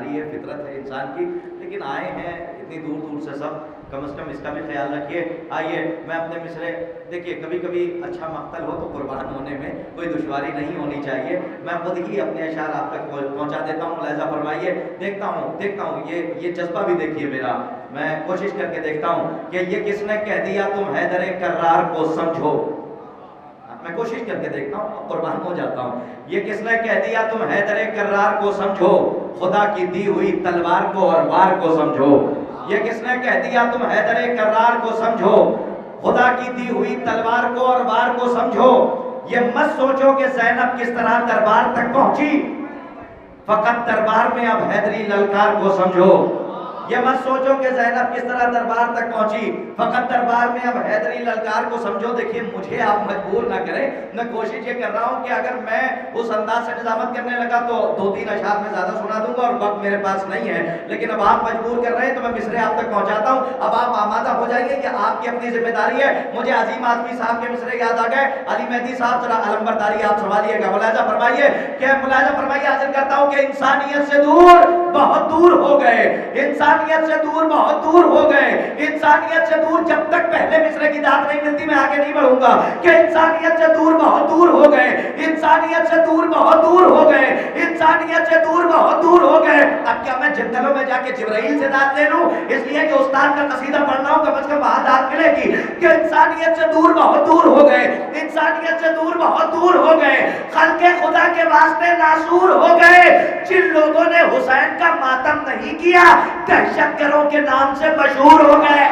जिम्मेदारी है, फितरत है इंसान की। लेकिन आए हैं इतनी दूर दूर से सब, कम से कम इसका भी ख्याल रखिए। आइए मैं अपने मिसरे, देखिए कभी कभी अच्छा मक्तल हो तो कुर्बान होने में कोई दुश्वारी नहीं होनी चाहिए। मैं खुद ही अपने अशार आप तक पहुंचा देता हूँ, मुलाहिजा फरमाइए। देखता हूँ ये जज्बा भी देखिए मेरा, मैं कोशिश करके देखता हूँ कि ये किसने कह दिया तुम हैदर कर्रार को समझो। मैं कोशिश करके देखता हूँ, कुर्बान हो जाता हूँ। ये किसने कह दिया तुम हैदर कर्रार को समझो, खुदा की दी हुई तलवार को और वार को समझो। ये किसने कह दिया तुम हैदर कर्रार को समझो, खुदा की दी हुई तलवार को और वार को समझो। ये मत सोचो कि ज़ैनब किस तरह दरबार तक पहुंची, फकत दरबार में अब हैदरी ललकार को समझो। ये मत सोचो कि ज़ैनब किस तरह दरबार तक पहुंची, फकत दरबार में अब हैदरी ललकार को समझो। देखिए मुझे आप मजबूर ना करें, मैं कोशिश ये कर रहा हूं कि अगर मैं उस अंदाज से निजामत करने लगा तो 2-3 अशार में ज्यादा सुना दूंगा और वक्त मेरे पास नहीं है। लेकिन अब आप मजबूर कर रहे हैं तो मैं मिसरे आप तक पहुंचाता हूं। अब आप आमादा हो जाइए कि आपकी अपनी जिम्मेदारी है। मुझे अजीम आदमी साहब के मिसरे याद आ गए, अली मेहदी साहब जरा अलंबरदारी आप संभालिएगा। मुलाहिजा फरमाइए, हाजिर करता हूं कि इंसानियत से दूर बहुत दूर हो गए, इंसानियत से दूर बहुत दूर हो गए, इंसानियत से दूर। जब तक पहले मिसरे की दाद नहीं मिलती मैं आगे नहीं बढ़ूंगा। कि इंसानियत से दूर बहुत दूर हो गए, इंसानियत से दूर बहुत दूर हो गए, इंसानियत से दूर बहुत दूर हो गए। अब क्या मैं जंगलों में जाके जिब्राइल से दाद ले लूं, इसलिए कि उस्ताद का कसीदा पढ़ना हो, कम से कम वहां दाद मिलेगी। कि इंसानियत से दूर बहुत दूर हो गए, इंसानियत से दूर बहुत दूर हो गए, खल्के खुदा के वास्ते नासूर हो गए। जिन लोगों ने हुसैन का मातम नहीं किया दहशतगर्दों के नाम से मशहूर हो गए।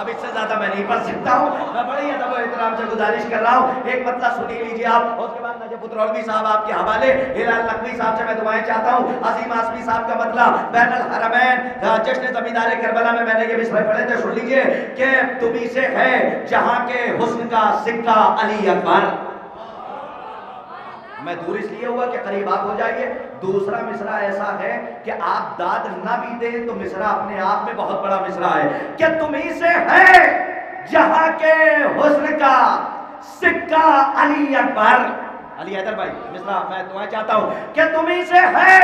अब इससे ज्यादा मैं नहीं पढ़ सकता हूँ, मैं बड़ी अदब और एहतराम से गुजारिश कर रहा हूँ एक मतलब सुनी लीजिए आप। उसके बाद नजफ उतरौलवी साहब आपके हवाले, हिलाल नकवी साहब से मैं दुआएं चाहता हूँ। अजीम आसमी साहब का मतलब बैनुल हरमैन जश्न ज़मींदार करबला में मैंने ये विषय पढ़े थे, सुन लीजिए कि तुम्ही से है जहां के हुस्न का सिक्का अली अकबर। मैं दूर इसलिए हुआ कि करीब आप हो जाइए। दूसरा मिसरा ऐसा है कि आप दाद ना भी दें तो मिसरा अपने आप में बहुत बड़ा मिसरा है कि तुम्ही से है जहां के हुस्न का सिक्का अली अकबर। अली हैदर भाई मिसरा मैं दुआ चाहता हूं कि तुम्ही से है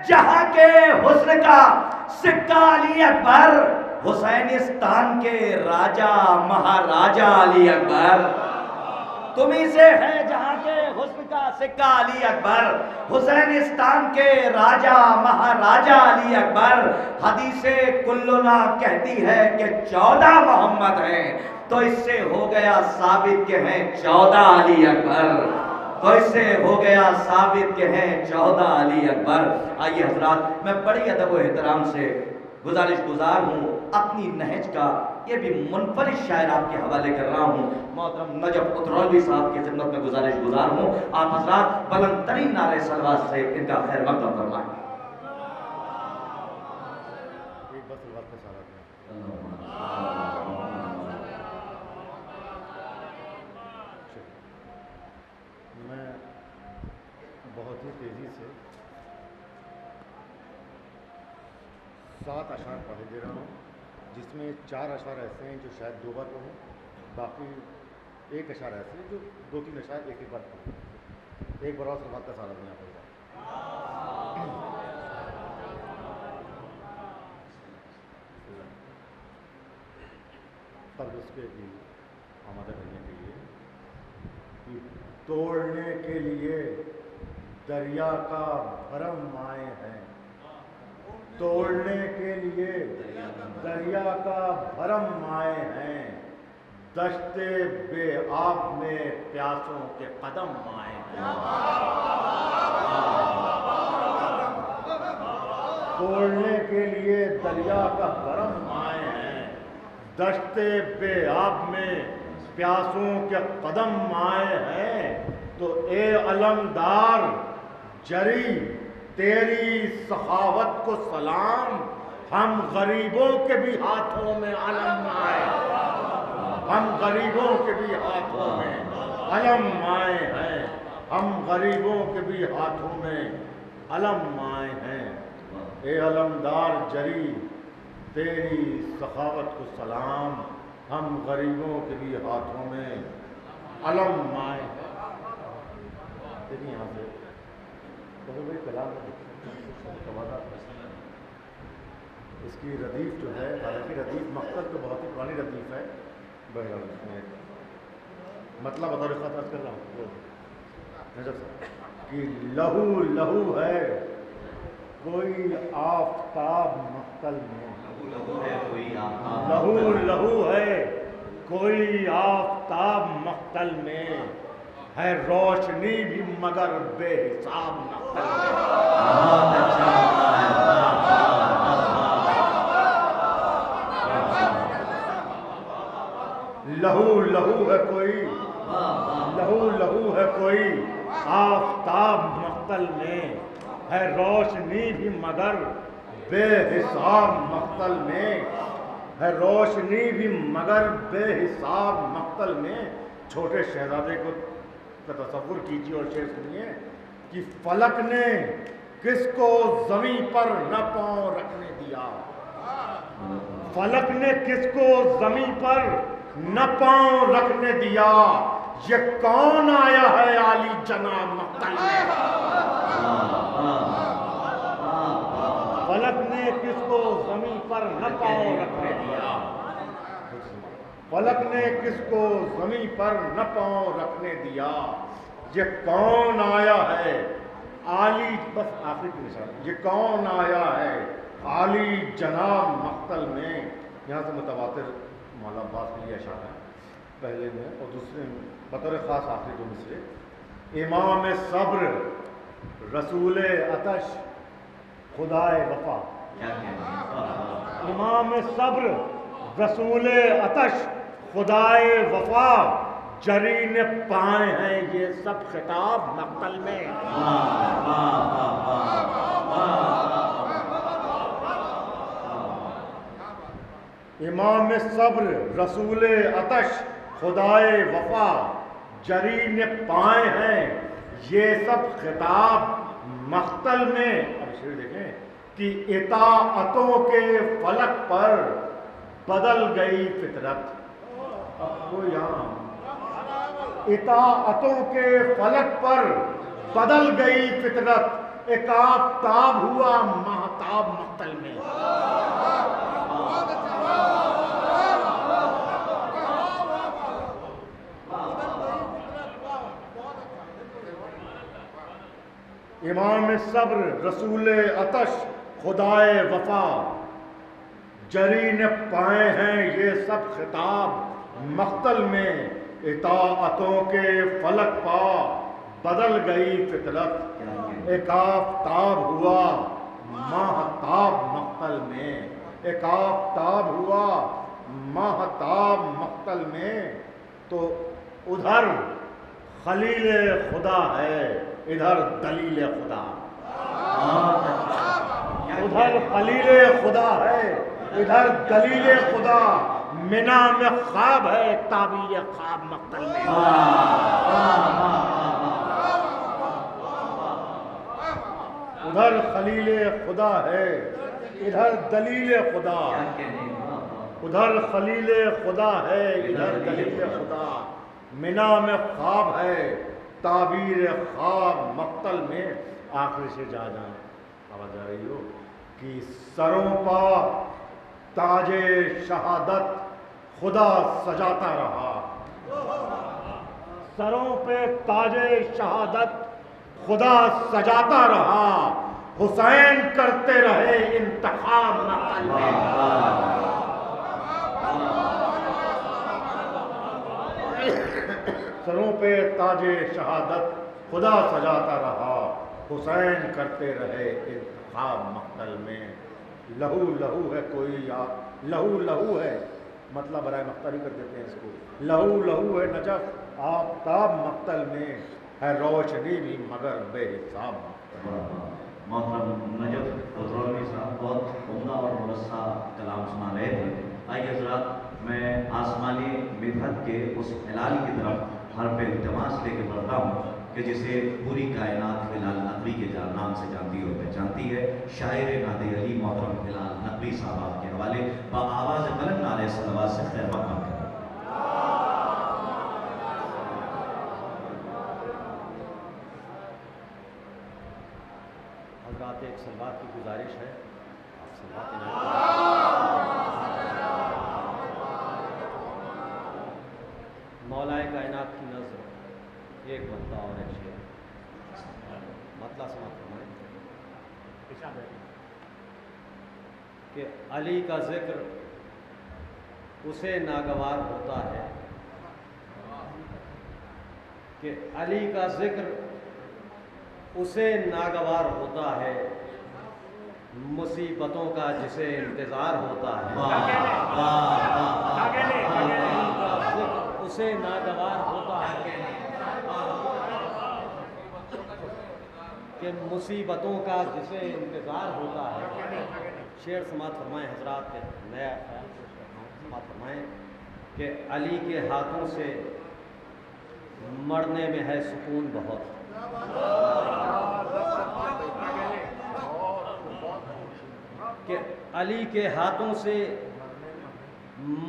जहां के हुस्न का सिक्का अली अकबर, हुसैनिस्तान के राजा महाराजा अली अकबर। तुम्ही से है जहां के हुस्न का सिक्का अली अकबर, हुसैनिस्तान के राजा महाराजा अली अकबर। हदीसे कुल्लुना कहती है कि 14 मोहम्मद हैं, तो इससे हो गया साबित के हैं 14 अली अकबर, तो इससे हो गया साबित के हैं 14 अली अकबर। आइए हजरात, मैं बड़ी अदब और एहतराम से गुजारिश गुजार हूँ अपनी नहज का ये भी मुनफरिद शायर आपके हवाले कर रहा हूँ। मोहतरम नजफ उतरौलवी साहब की खिदमत में गुजारिश गुजार हूँ, आप हजरात बुलंद तरीन नारे सलवात से इनका खैर मक़दम फरमाएं। मैं बहुत ही तेज़ी से 7 अशार पढ़े दे रहा हूँ, जिसमें 4 अशार ऐसे हैं जो शायद 2 बार पढ़ूँ, बाकी 1 अशार ऐसे हैं जो 2-3 अशार एक बार पढ़ूँ। एक बार और सलवात का सारा देना पड़ेगा। तब उसके भी आमादा करने के लिए कि तोड़ने के लिए दरिया का भरम आए हैं, तोड़ने के लिए दरिया का भरम आए हैं, दश्ते बेआब में प्यासों के कदम आए हैं। तोड़ने के लिए दरिया का भरम आए हैं, दश्ते बेआब में प्यासों के कदम आए हैं। तो ए अलमदार जरी तेरी सखावत को सलाम, हम गरीबों के भी हाथों में अलम आए, हम गरीबों के भी हाथों में अलम आए हैं, हम गरीबों के भी हाथों में अलम आए हैं। ए अलमदार जरी तेरी सखावत को सलाम, हम गरीबों के भी हाथों में अलम आए हैं। देखिए यहाँ से बहुत बड़ी कलाम है। इसकी रदीफ जो है, हालांकि रदीफ मकसद तो बहुत ही पुरानी रदीफ है, बहरहाल इसमें मतलब बतौर ख़ास अर्ज़ कर रहा हूँ नजर कि लहू लहू है कोई आफताब मख्तल में, लहू लहू है कोई आफताब मख्तल में, है रोशनी भी मगर बेहिसाब मख्तल में। बहुत अच्छा लहू लहू है कोई, लहू लहू है कोई आफताब मख्तल में, है रोशनी भी मगर बेहिसाब मख्तल में, है रोशनी भी मगर बेहिसाब मख्तल में। छोटे शहजादे को तसव्वुर कीजिए और शेर सुनिए कि फलक ने किसको ज़मीं पर न पाँव रखने दिया, फलक ने किसको ज़मीं पर न पाँव रखने दिया, ये कौन आया है आली जनाब मख्तल में। फलक ने किसको ज़मीं पर न पाँव रखने दिया, फलक ने किसको ज़मीं पर न पाँव रखने दिया, ये कौन आया है आली, बस आखिरी की निशान, ये कौन आया है आली जनाब मख्तल में। यहाँ से मुतवातिर मौला अब्बास के लिए अशार है पहले में, और दूसरे में बतौर ख़ास आखिरी दो मिसरे। इमाम सब्र रसूल अतश खुदाए वफा, इमाम सब्र रसूल अतश खुदाए वफा, जरीन पाए हैं ये सब खिताब मख्तल में। इमाम सब्र रसूल अतश खुदाए वफा, जरीन पाए हैं ये सब खिताब मख्तल में। अब शेर देखें कि इताअतों के फलक पर बदल गई फितरत, आपको यहाँ इताअतों के फलक पर बदल गई फितरत, एक आफताब हुआ महताब मख्तल में। इमाम सब्र रसूल अतश खुदाए वफा, जरीन पाए हैं ये सब खिताब मख्तल में, इताअतों के फलक पा बदल गई फितरत, एक आफताब हुआ महताब मख्तल में, एक आफताब हुआ महताब मख्तल में। तो उधर खलील खुदा है, इधर दलील खुदा, उधर खलील खुदा है, इधर दलील खुदा, मिना में ख्वाब है ताबीर ख्वाब मख्तल में। उधर खलील खुदा है, इधर दलील खुदा, उधर खलील खुदा है, इधर दलील खुदा, मिना में ख्वाब है ताबीर ख्वाब मख्तल में। आखिर से जा आवाज आ रही हो कि सरों पर ताजे शहादत खुदा सजाता रहा, सरों पे ताजे शहादत खुदा सजाता रहा, हुसैन करते रहे इंतखाब मख्तल में। सरों पे ताजे शहादत खुदा सजाता रहा, हुसैन करते रहे इंतखाब मख्तल में। लहू लहू है कोई याद, लहू लहू है मतलब बराए मख्तल ही कर देते हैं इसको, लहू लहू है नजफ आफताब मख्तल में, है रोशनी भी मगर बेहिसाब मख्तल। मोहतरम नजफ उतरौली साहब बहुत उम्दा और मुरस्सा कलाम सुना रहे थे। आइए हज़रात मैं आसमानी मिदहत के उस हिलाल की तरफ हर पे इल्तमास लेके बढ़ता हूँ कि जिसे पूरी कायनात हिलाल नकवी के नाम से जानती और पहचानती है। शायर नादे अली मोहतरम हिलाल नकवी साहब के हवाले आवाज़ कलम नाले सलवात से खैर मक़ाम करें। हज़रात हजरात एक सलवात की गुजारिश है, आप सलवात इनायत मौलाए कायनात की नज़र एक बंदा और एक शेर मतला समाप्त फरमाएं कि अली का जिक्र उसे नागवार होता है, कि अली का जिक्र उसे नागवार होता है, मुसीबतों का जिसे इंतज़ार होता है। अली का जिक्र उसे नागवार होता है कि मुसीबतों का जिसे इंतज़ार होता है। शेर समात फरमाएँ हजरात के नया ख्याल पेश करता हूँ। समात फरमाएँ कि अली के हाथों से मरने में है सुकून बहुत, कि अली के हाथों से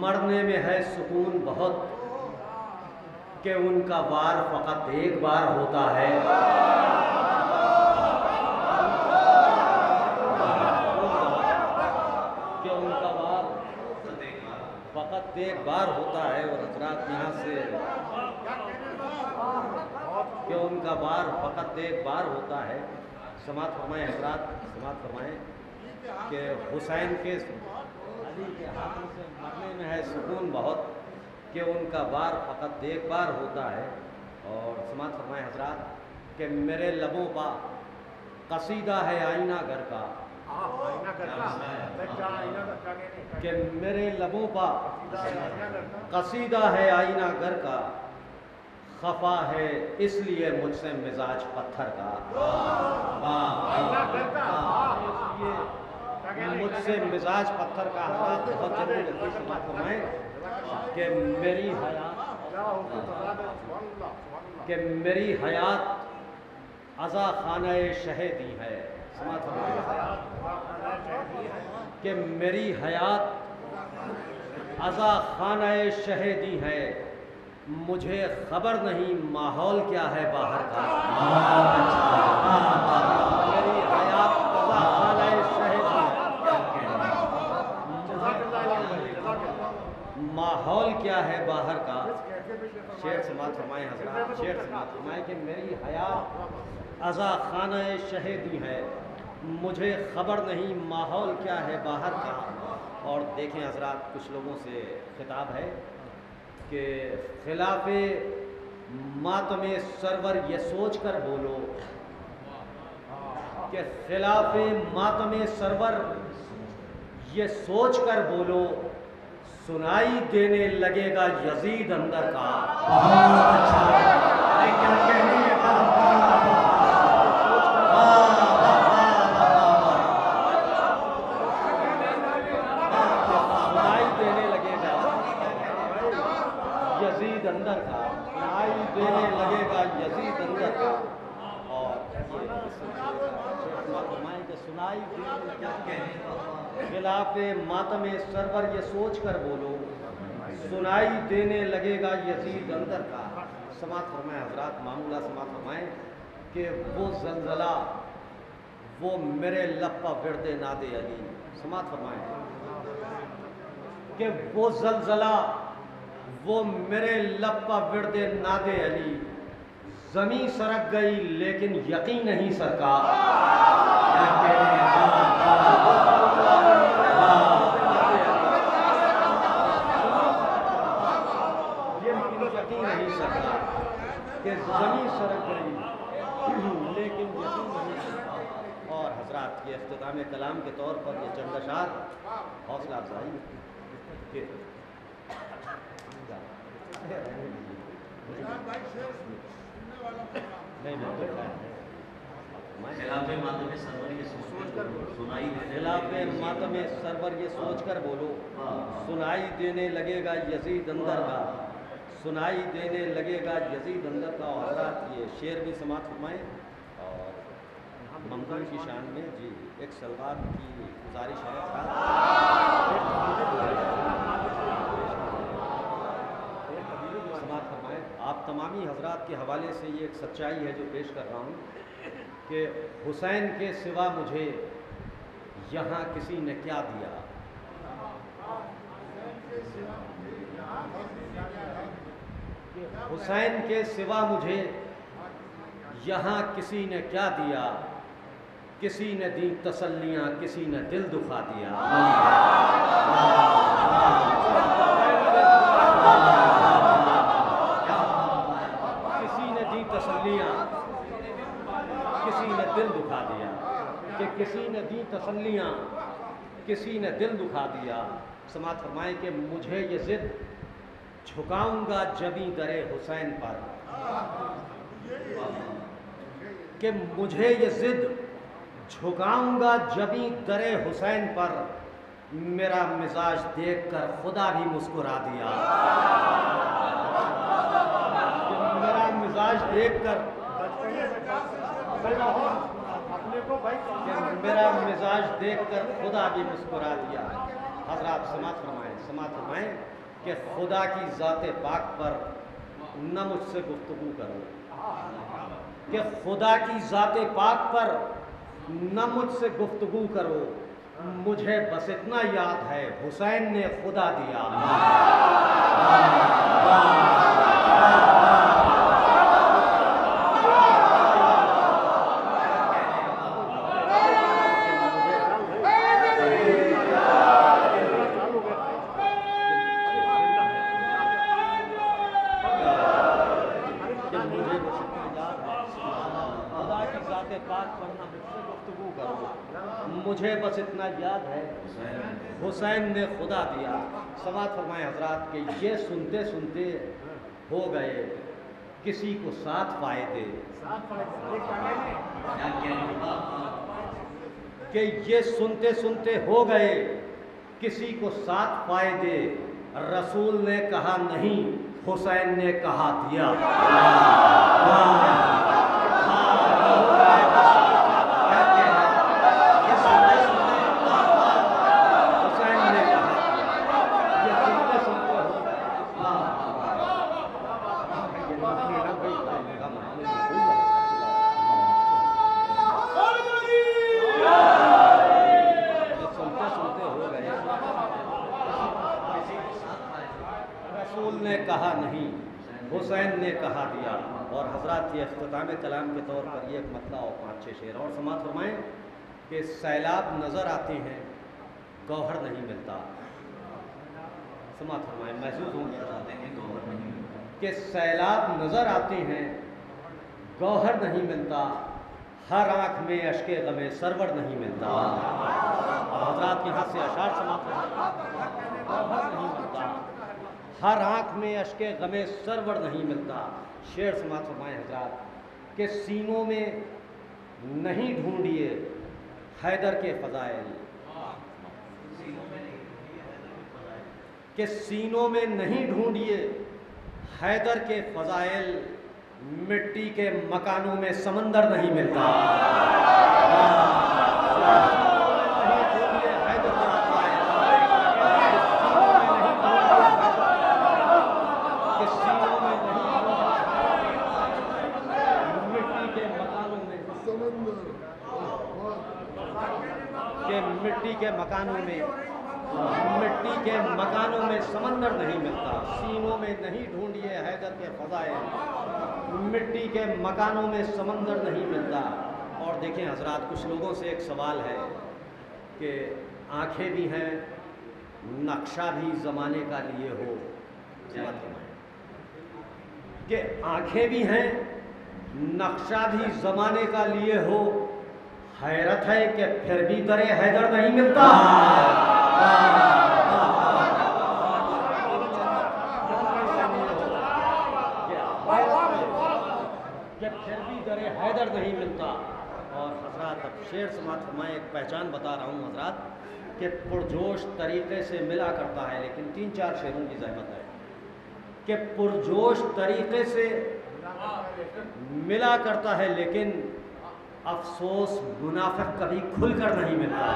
मरने में है सुकून बहुत, कि उनका वार फ़कत एक बार होता है। कि उनका वार फ़कत एक बार होता है। और हजरात यहाँ से कि उनका वार फ़कत एक बार होता है। समात फरमाएँ हजरात, समात फरमाएँ कि हुसैन के अली के हाथों से मरने में है सुकून बहुत, कि उनका वार फ़कत एक बार होता है। और समात फरमाएँ हजरात कि मेरे लबों पर कसीदा है आईना घर का, कि मेरे लबों पर कसीदा है आईना घर का, खफा है इसलिए मुझसे मिजाज पत्थर का। इसलिए मुझसे मिजाज पत्थर का। बहुत जल्दी समाप्त फरमाएं कि मेरी हयात अज़ा खाना शहीदी है। समाप्त फरमाएं कि मेरी हयात अज़ा खाना शहीदी है, मुझे खबर नहीं माहौल क्या है बाहर का। मेरी हयात अज़ा खाना शहीदी है, माहौल क्या है बाहर का। शेर समात फरमाएं हजरात, शेर समात फरमाएं कि मेरी हयात अज़ा खाना शहीदी है, मुझे खबर नहीं माहौल क्या है बाहर का। और देखें हजरात, कुछ लोगों से खिताब है कि खिलाफे मातमे सरवर ये सोच कर बोलो, कि खिलाफे मातमे सरवर ये सोच कर बोलो, सुनाई देने लगेगा यजीद अंदर का। यजीद अंदर का, सुनाई देने लगेगा यजीद अंदर का। और सुनाई खिलाफे मातमे सरवर ये सोच कर बोलो, सुनाई देने लगेगा यजीद अंदर का। समात फरमाएं हजरात, मामूला समात फरमाएं कि वो जलजला वो मेरे लब पर विरदे नादे अली। समात फरमाएं कि वो जलजला वो मेरे लब पर विरदे नादे अली, ज़मीं सरक गई लेकिन यकीन नहीं सरका। ये यकीन नहीं सरका कि ज़मीं सरक गई लेकिन यकीन नहीं सरका। और हजरात ये इख्तिताम कलाम के तौर पर ये चंद अशार हौसला अफजाई के खिलाफे मातमे सरवर ये सोच कर बोलो, सुनाई देने लगेगा यजीद अंदर का, सुनाई देने लगेगा यजीद अंदर का। और हजरात ये शेर भी समात फरमाएं। और ममदून की शान में जी एक सलवार की गुजारिश है। आप तमामी हजरात के हवाले से ये एक सच्चाई है जो पेश कर रहा हूँ कि हुसैन के सिवा मुझे यहाँ किसी ने क्या दिया। हुसैन के सिवा मुझे यहाँ किसी ने क्या दिया, किसी ने दी तसल्लियाँ, किसी ने दिल दुखा दिया। किसी ने दी तसल्लियाँ, किसी ने दिल दुखा दिया, कि किसी ने दी तसल्लियाँ, किसी ने दिल दुखा दिया। समात फरमाएं कि मुझे ये ज़िद झुकाऊंगा जबी दरे हुसैन पर, कि मुझे ये ज़िद झुकाऊंगा जबी दरे हुसैन पर, मेरा मिजाज देखकर खुदा भी मुस्कुरा दिया। कि मेरा मिजाज देखकर कि मेरा मिजाज देखकर खुदा भी मुस्कुरा दिया। हज़रात समात फरमाएं कि खुदा की ज़ात पाक पर न मुझसे गुफ्तगू करो, कि खुदा की ज़ात पाक पर न मुझसे गुफ्तगू करो, मुझे बस इतना याद है हुसैन ने खुदा दिया। मुझे बस इतना याद है हुसैन ने खुदा दिया। समात फरमाए हजरात के ये सुनते सुनते हो गए किसी को 7 फायदे, कि ये सुनते सुनते हो गए किसी को 7 फायदे। रसूल ने कहा नहीं, हुसैन ने कहा दिया। ने कहा नहीं, हुसैन ने कहा दिया। और हजरत ये इख्तिताम कलाम के तौर पर ये एक मतला और 5-6 शेर और समात फरमाएं कि सैलाब नज़र आते हैं गौहर नहीं मिलता। समात फरमाएं महसूस होंगे कि सैलाब नज़र आते हैं गौहर नहीं मिलता, हर आँख में अश्के गमे सरवर नहीं मिलता। हजरत के हाथ से अशार समात गौहर नहीं मिलता, हर आँख में अश्के गमे सरवर नहीं मिलता। शेर समात फरमाएं हजरात के सीनों में नहीं ढूंढिए हैदर के फ़ज़ाइल, के सीनों में नहीं ढूंढिए हैदर के फ़ज़ाइल, मिट्टी के मकानों में समंदर नहीं मिलता। मिट्टी के मकानों में समंदर नहीं मिलता। सीनों में नहीं ढूंढिए हैदर के फ़ज़ाइल, मिट्टी के मकानों में समंदर नहीं मिलता। और देखें हजरात, कुछ लोगों से एक सवाल है कि आँखें भी हैं, नक्शा भी ज़माने का लिए हो, कि आँखें भी हैं, नक्शा भी ज़माने का लिए हो, हैरत है कि फिर भी दरे हैदर नहीं मिलता। कि फिर भी दरे हैदर नहीं मिलता। और हजरात अब शेर समात फरमाएं, एक पहचान बता रहा हूँ हजरात कि पुरजोश तरीक़े से मिला करता है, लेकिन 3-4 शेरों की ज़हमत है कि पुरजोश तरीक़े से मिला करता है, लेकिन अफसोस मुनाफिक कभी खुलकर नहीं मिलता।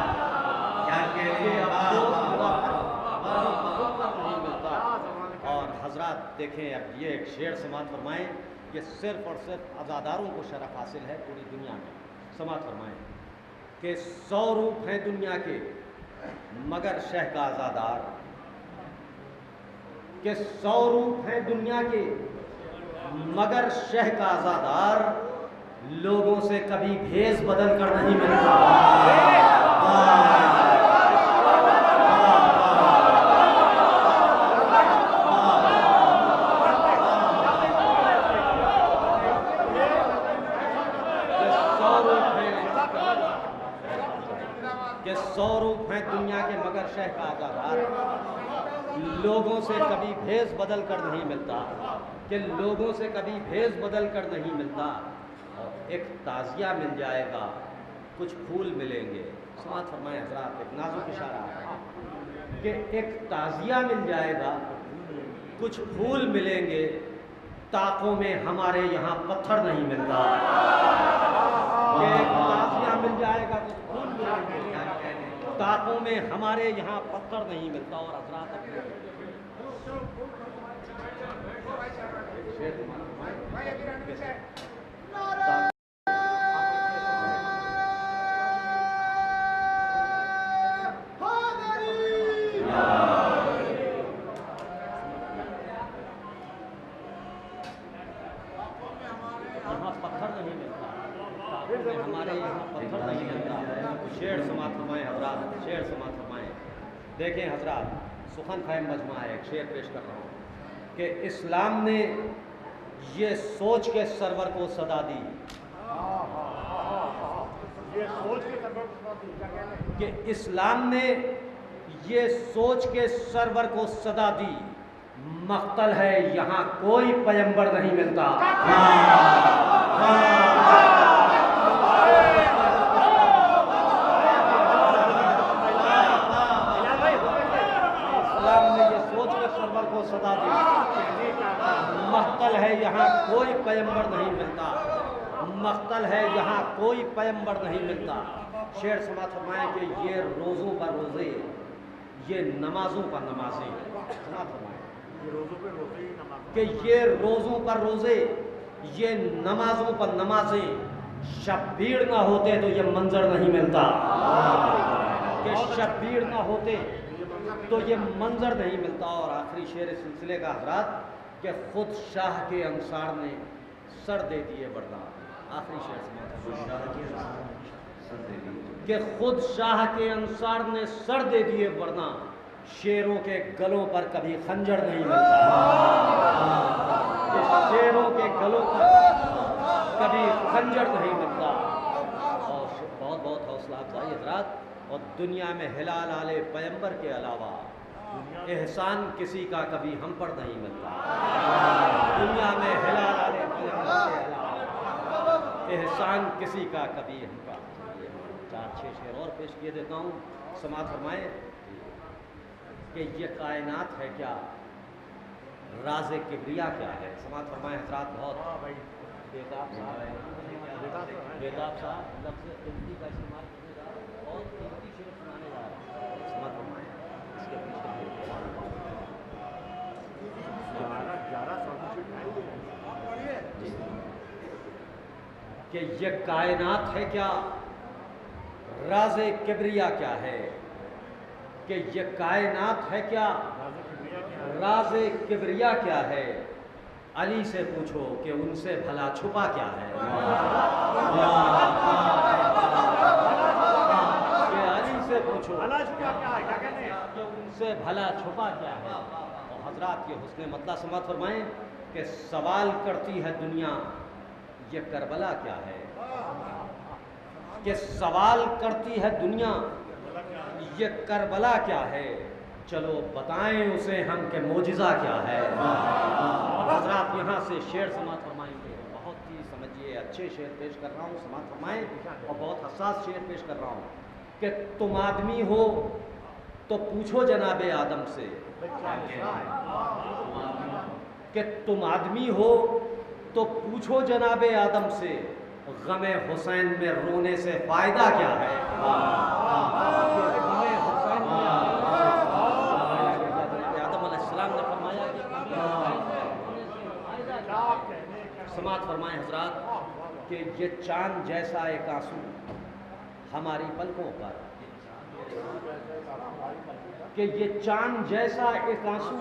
क्या कहते हैं, अफसोस मुनाफिक नहीं मिलता। और हजरात देखें, अब ये एक शेर समात फरमाएं कि सिर्फ और सिर्फ अज़ादारों को शरफ हासिल है पूरी दुनिया में, समात फरमाएं कि 100 रूप हैं दुनिया के मगर शह का आज़ादार, कि 100 रूप हैं दुनिया के मगर शह का आज़ादार, लोगों से कभी भेष बदल कर नहीं मिलता। कि 100 रूप हैं दुनिया के मगर शह का आज़ादार, लोगों से कभी भेष बदल कर नहीं मिलता, कि लोगों से कभी भेष बदल कर नहीं मिलता। और एक ताज़िया मिल जाएगा, कुछ फूल मिलेंगे। समात फरमाएं हज़रात, एक नाजुक इशारा है कि एक ताज़िया मिल जाएगा, कुछ फूल मिलेंगे, ताकों में हमारे यहाँ पत्थर नहीं मिलता। कि एक ताज़िया मिल जाएगा, कुछ फूल मिलेंगे, ताकों में हमारे यहाँ पत्थर नहीं मिलता। और हज़रात अपने यहाँ पत्थर नहीं मिलता, ताकों में हमारे यहाँ पत्थर नहीं मिलता। शेर समात फरमाएं हज़रात, शेर समात फरमाएं। देखें हज़रात, सुखन ख़ैम मजमा है, एक शेर पेश कर रहा हूँ कि इस्लाम ने ये सोच के सरवर को सदा दी, ये सोच के सरवर को सदा दी कि इस्लाम ने ये सोच के सरवर को सदा दी, मख्तल है यहाँ कोई पैगंबर नहीं मिलता। को सदा दी, मख्तल है यहाँ कोई पैगंबर नहीं मिलता, मख्तल है यहाँ कोई पैगंबर नहीं मिलता। शेर समात फरमाएं कि ये रोज़ों पर रोज़े, ये नमाजों पर नमाजें। समात फरमाएं कि ये रोज़ों पर रोज़े, ये नमाजों पर नमाजें, शब्बीर ना होते तो ये मंजर नहीं मिलता। कि शब्बीर ना होते तो ये मंजर नहीं मिलता। और आखिरी शेर इस सिलसिले का हज़रात, कि खुद शाह के अंसार ने सर दे दिए वरना। आखिरी शेर कि खुद शाह के अंसार ने सर दे दिए वरना, शेरों के गलों पर कभी खंजर नहीं मिलता। कि शेरों के गलों पर कभी खंजर नहीं मिलता। और बहुत बहुत हौसला अफजाई हज़रात। और दुनिया में हिलाल आले पैगंबर के अलावा एहसान किसी का कभी हम पर नहीं मिलता। दुनिया में हिलाल आले पैगंबर के अलावा एहसान किसी का कभी हम पर नहीं। 4-6 शेर और पेश किए देता हूँ। समात फरमाएं कि ये कायनात है क्या, राज़े किब्रिया क्या है। समात फरमाएं हज़रात, बहुत बेताब साहब लफ्ज़ क़िमती का इस्तेमाल करने जा रहा है और क़िमती शेर सुनाने जा रहा है। समात फरमाएं इसके पीछे कि ये कायनात है क्या, राज़े किब्रिया क्या है। कि ये कायनात है क्या, राज़े किब्रिया क्या है। अली से पूछो कि उनसे भला छुपा क्या है। कि अली से पूछो कि उनसे भला छुपा क्या है। और हजरात ये हुस्न मतलब समात फरमाएं कि सवाल करती है दुनिया ये करबला क्या है। कि सवाल करती है दुनिया ये करबला क्या है। चलो बताएं उसे हम के मोजिज़ा क्या है। हजरात यहाँ से शेर समात फरमाएंगे। बहुत ही समझिए अच्छे शेर पेश कर रहा हूँ, समात फरमाएं। और बहुत हसास शेर पेश कर रहा हूँ कि तुम आदमी हो तो पूछो जनाबे आदम से। कि तुम आदमी हो तो पूछो जनाबे आदम से, गमे हुसैन में रोने से फ़ायदा क्या है। समात फरमाएं हजरात कि ये चांद जैसा एक आंसू हमारी पलकों पर, कि ये चांद जैसा एक आंसू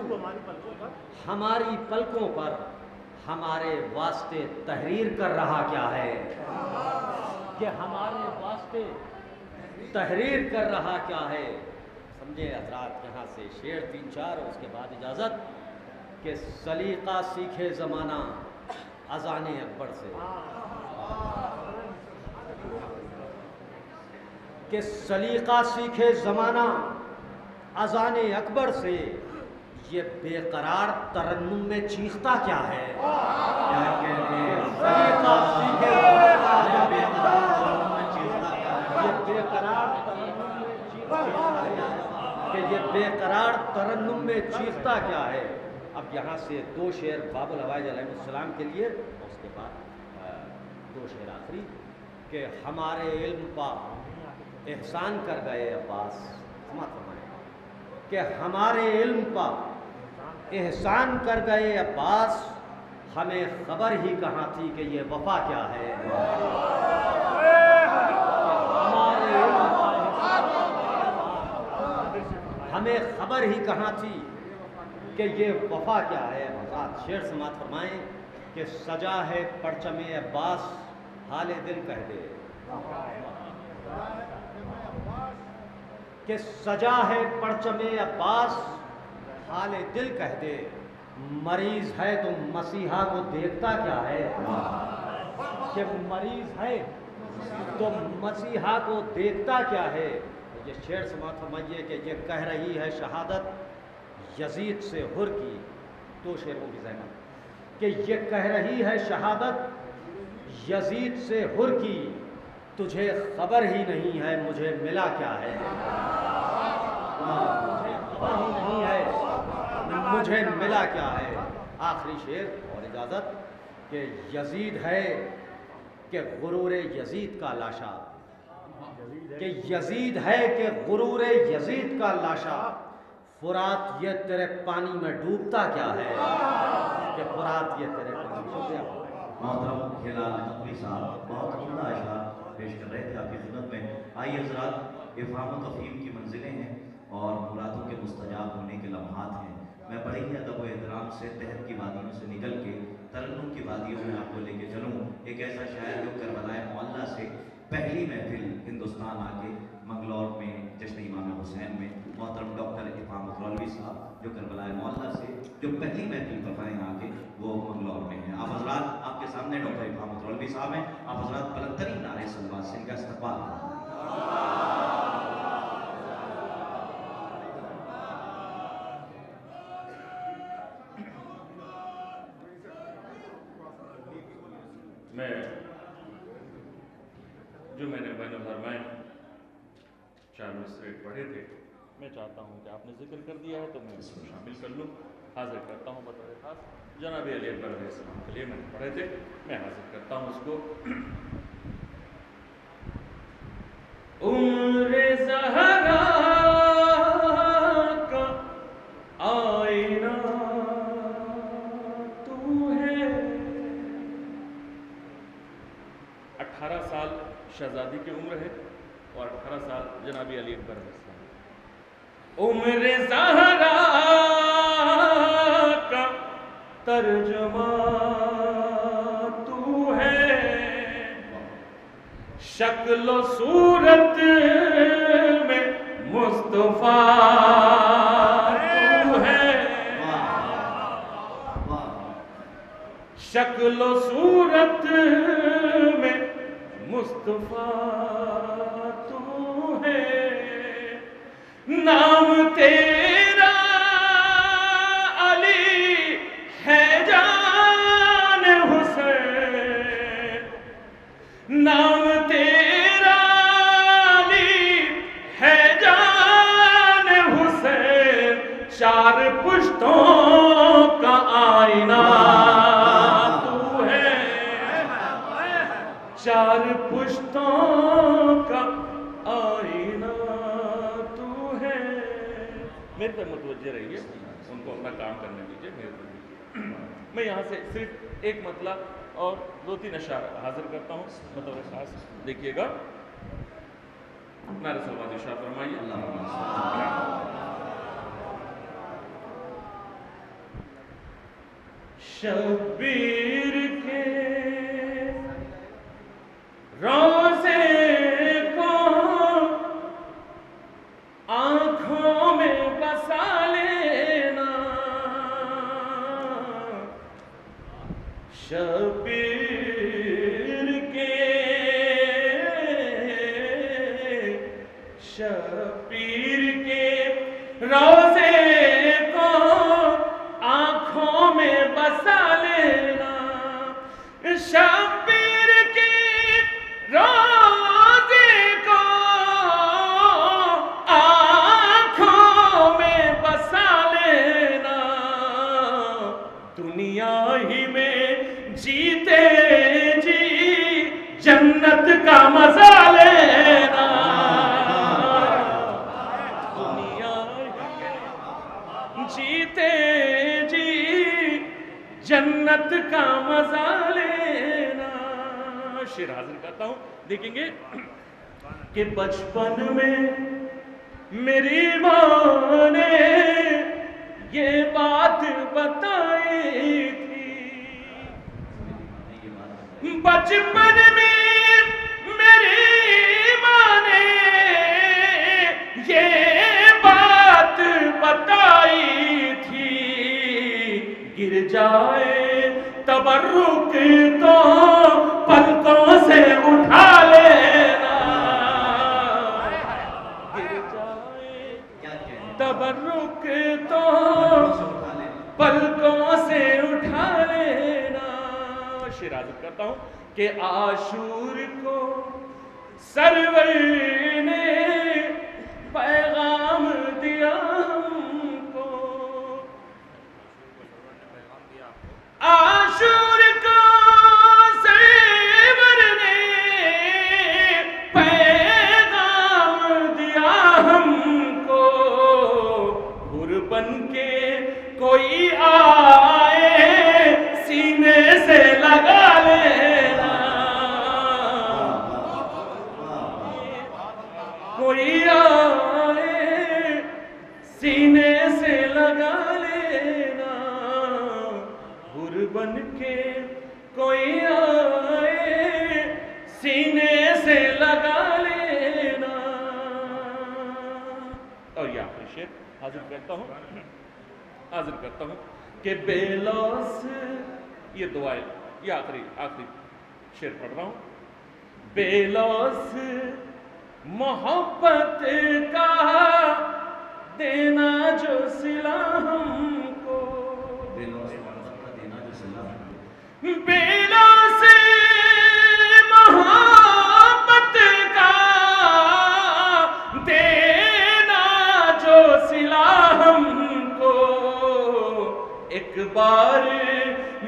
हमारी पलकों पर हमारे वास्ते तहरीर कर रहा क्या है, कि हमारे वास्ते तहरीर कर रहा क्या है। समझे हजरात, यहाँ से शेर 3-4 और उसके बाद इजाज़त कि सलीका सीखे ज़माना अज़ाने अकबर से, कि सलीका सीखे ज़माना अज़ाने अकबर से, ये बेकरार तरन्नुम में चीखता क्या है। क्या कहते हैं, सलीका सीखे ये बेकरार तरन्नुम में चीखता क्या है, कि ये बेकरार तरन्नुम में चीखता क्या है। अब यहाँ से 2 शेर बाबुल हवाइज अलैहिस्सलाम के लिए, और उसके बाद 2 शेर आखिरी, कि हमारे इल्म पर एहसान कर गए अब्बास, समाअत फरमाएं, कि हमारे इल्म पर एहसान कर गए अब्बास, हमें खबर ही कहाँ थी कि ये वफा क्या है। हमें खबर ही कहाँ थी कि ये वफा क्या है। हज़रात शेर समाअत फरमाएं कि सजा है परचमे अब्बास, हाले दिल कह दे, कि सजा है परचमे अब्बास, हाले दिल कह दे, मरीज है तो मसीहा को देखता क्या है, कि मरीज है तो मसीहा को देखता क्या है। ये शेर समाअत फरमाइए कि ये कह रही है शहादत यजीद से हुर की, 2 शेरों की ज़हमत, कि ये कह रही है शहादत यजीद से हुर की, तुझे खबर ही नहीं है मुझे मिला क्या है। मुझे खबर ही नहीं है मुझे मिला क्या है। आखिरी शेर और इजाज़त कि यजीद है कि गुरूर यजीद का लाशा, कि यजीद है कि गुरूर यजीद का लाशा, फुरात ये तेरे पानी में डूबता क्या है, कि फुरात ये तेरे पानी में डूबता क्या है। मोहतरम हिलाल नकवी साहब बहुत उम्दा अशआर पेश कर रहे थे आपकी खिदमत में। आइए हज़रात, इफ़हाम व तफ़हीम की मंजिलें हैं और मुरादों के मुस्तजाब होने के लम्हात हैं। मैं बड़े ही अदब व एहतराम से तहत की वादियों से निकल के तरन्नुम की वादियों में आपको लेके चलूँ। एक ऐसा शायर जो करबलाए मौला से पहली महफिल हिंदुस्तान आके मंगलौर में जश्न इमाम हुसैन में मोहतरम डॉक्टर इफ़हाम मौलवी साहब जो करबलाए मौला से जो पहली महफिल करवाएँ आके वो मंगलौर में है। आप हजरात आपके सामने डॉक्टर इफ़हाम मौलवी साहब हैं। आप हजरात बुलंदतरीन नारे सलवात से इनका इस्तक़बाल करें। मैंने बैनुल हरमैन 4 मिसरे पढ़े थे, मैं चाहता हूँ कि आपने जिक्र कर दिया है तो मैं इसको शामिल कर लूँ। हाजिर करता हूँ बतौर खास जनाब अली अकबर अलैहिस्सलाम के लिए मैंने पढ़े थे, मैं हाजिर करता हूँ उसको। उम्र ज़हरा का आईना तू है। 18 साल शहजादी की उम्र है और 18 साल जनाबी अली अकबर अलैहिस्सलाम। उम्र ज़हरा का तर्जुमा तू है, शक्ल सूरत में मुस्तफा तू है, शक्ल सूरत में मुस्तफा तू है। नाम तेरा अली है जान हुसैन, नाम तेरा अली है जान हुसैन, 4 पुश्तों का आईना तू है, 4 पुश्तों का आईना तू है। मेरे पे मुतवज्जे रहिए, उनको अपना काम करने दीजिए, मेरे पे। मैं यहाँ से सिर्फ एक मतला और 2-3 अशार हाजिर करता हूँ बतौर खास। देखिएगा, नारे सलवात इरशाद फरमाइए। शब्बीर के रोज़े को आँखों में बसा लेना, शब्बीर के रोज़े को आँखों में बसा लेना, शब्बीर के रोज़े को आँखों में बसा लेना, दुनिया ही में जीते जी जन्नत का मजा लेना, जीते जी जन्नत का मजा लेना। शेर हाजिर करता हूं, देखेंगे कि बचपन में मेरी माँ ने ये बात बताई थी, बचपन में मेरी माँ ने ये बात बताई थी, गिर जाए तबर्रुक तो पलकों से उठा लेना, गिर जाए तबर्रुक तो पलकों से उठा लेना। शेर हाजिर करता हूं कि आशूर को सरवर ने पैगाम दिया हमको, आशूर को सरवर ने पैगाम दिया हमको, गुरबन के कोई आए सीने से लगा लेना, कोई आए सीने से लगा लेना, गुरबन के कोई आए सीने से लगा लेना। और ये आखिरी शेर हाजिर करता हूं कि बेलौस, ये दुआ, ये आखिरी शेर पढ़ रहा हूं, बेलौस मोहब्बत का देना जो सिला हमको, बेलौस मोहब्बत का देना जो सिला हमको, एक बार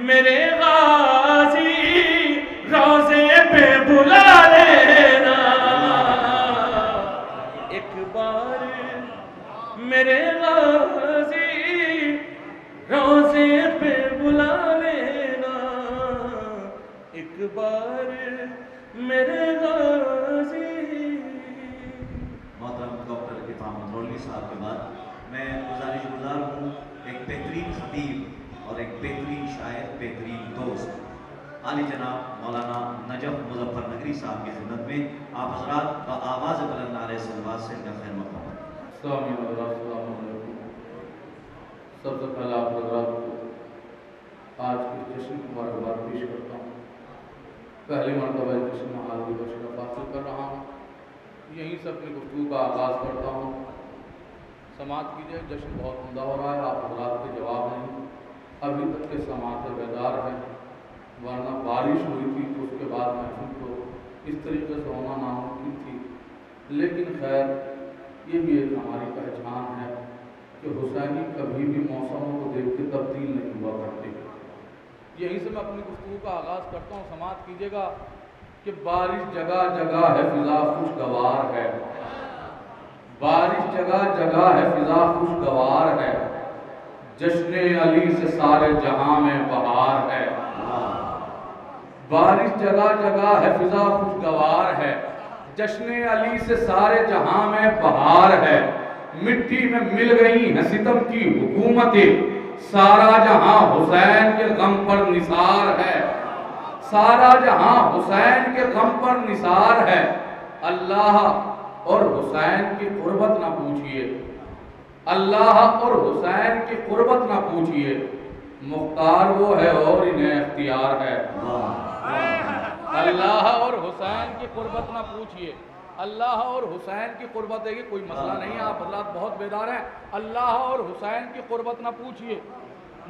मेरे गाजी रोज़े पे बुला लेना, एक बार मेरे गाजी रोज़े पे बुला लेना, एक बार मेरे गाजी। मोहतरम डॉक्टर इरफान मंदरौली साहब के बाद मैं गुज़ार हूँ एक बेहतरीन खतीब और एक बेहतरीन शायर, बेहतरीन दोस्त आली जनाब मौलाना नजफ मुजफ्फर नगरी साहब की खिदमत में आप हज़रात का आवाज़ बुलंद नारे सलवात से इनका खैर मक़ाम। सबसे पहले आप हज़रात को आज के जश्न की मुबारकबाद पेश करता हूँ। पहली मरतबा जश्न में हाजिर बशरफ हासिल कर रहा हूँ, यहीं से अपनी गुफ्तगू का आगाज़ करता हूँ। समात कीजिए, जश्न बहुत उम्दा हो रहा है, आप हज़रात के जवाब नहीं, अभी तक के समात बेदार है, वरना बारिश हुई थी तो उसके बाद महफिल को इस तरीके से होना नामुमकिन थी। लेकिन खैर, ये भी एक हमारी पहचान है कि हुसैनी कभी भी मौसमों को देख के तब्दील नहीं हुआ करते। यहीं से मैं अपनी गुफ्तगू का आगाज़ करता हूँ। समात कीजिएगा कि बारिश जगह जगह है, फिज़ा खुशगवार है, बारिश जगह जगह है, फिज़ा खुशगवार है, जश्न अली से सारे जहां में बहार है। बारिश जगह जगह है, फिजा खुशगवार है, जश्न अली से सारे जहां में बहार है। मिट्टी में मिल गई है सितम की हुकूमतें, सारा जहां हुसैन के गम पर निसार है, सारा जहां हुसैन के गम पर निसार है। अल्लाह और हुसैन की कुर्बत ना पूछिए, अल्लाह और हुसैन की कुर्बत ना पूछिए, मुख्तार वो है और इन्हें इख्तियार है। अल्लाह और हुसैन की कुर्बत ना पूछिए, अल्लाह और हुसैन की कुर्बत है, कोई मसला नहीं है, आप हजरात बहुत बेदार हैं। अल्लाह और हुसैन की कुर्बत ना पूछिए,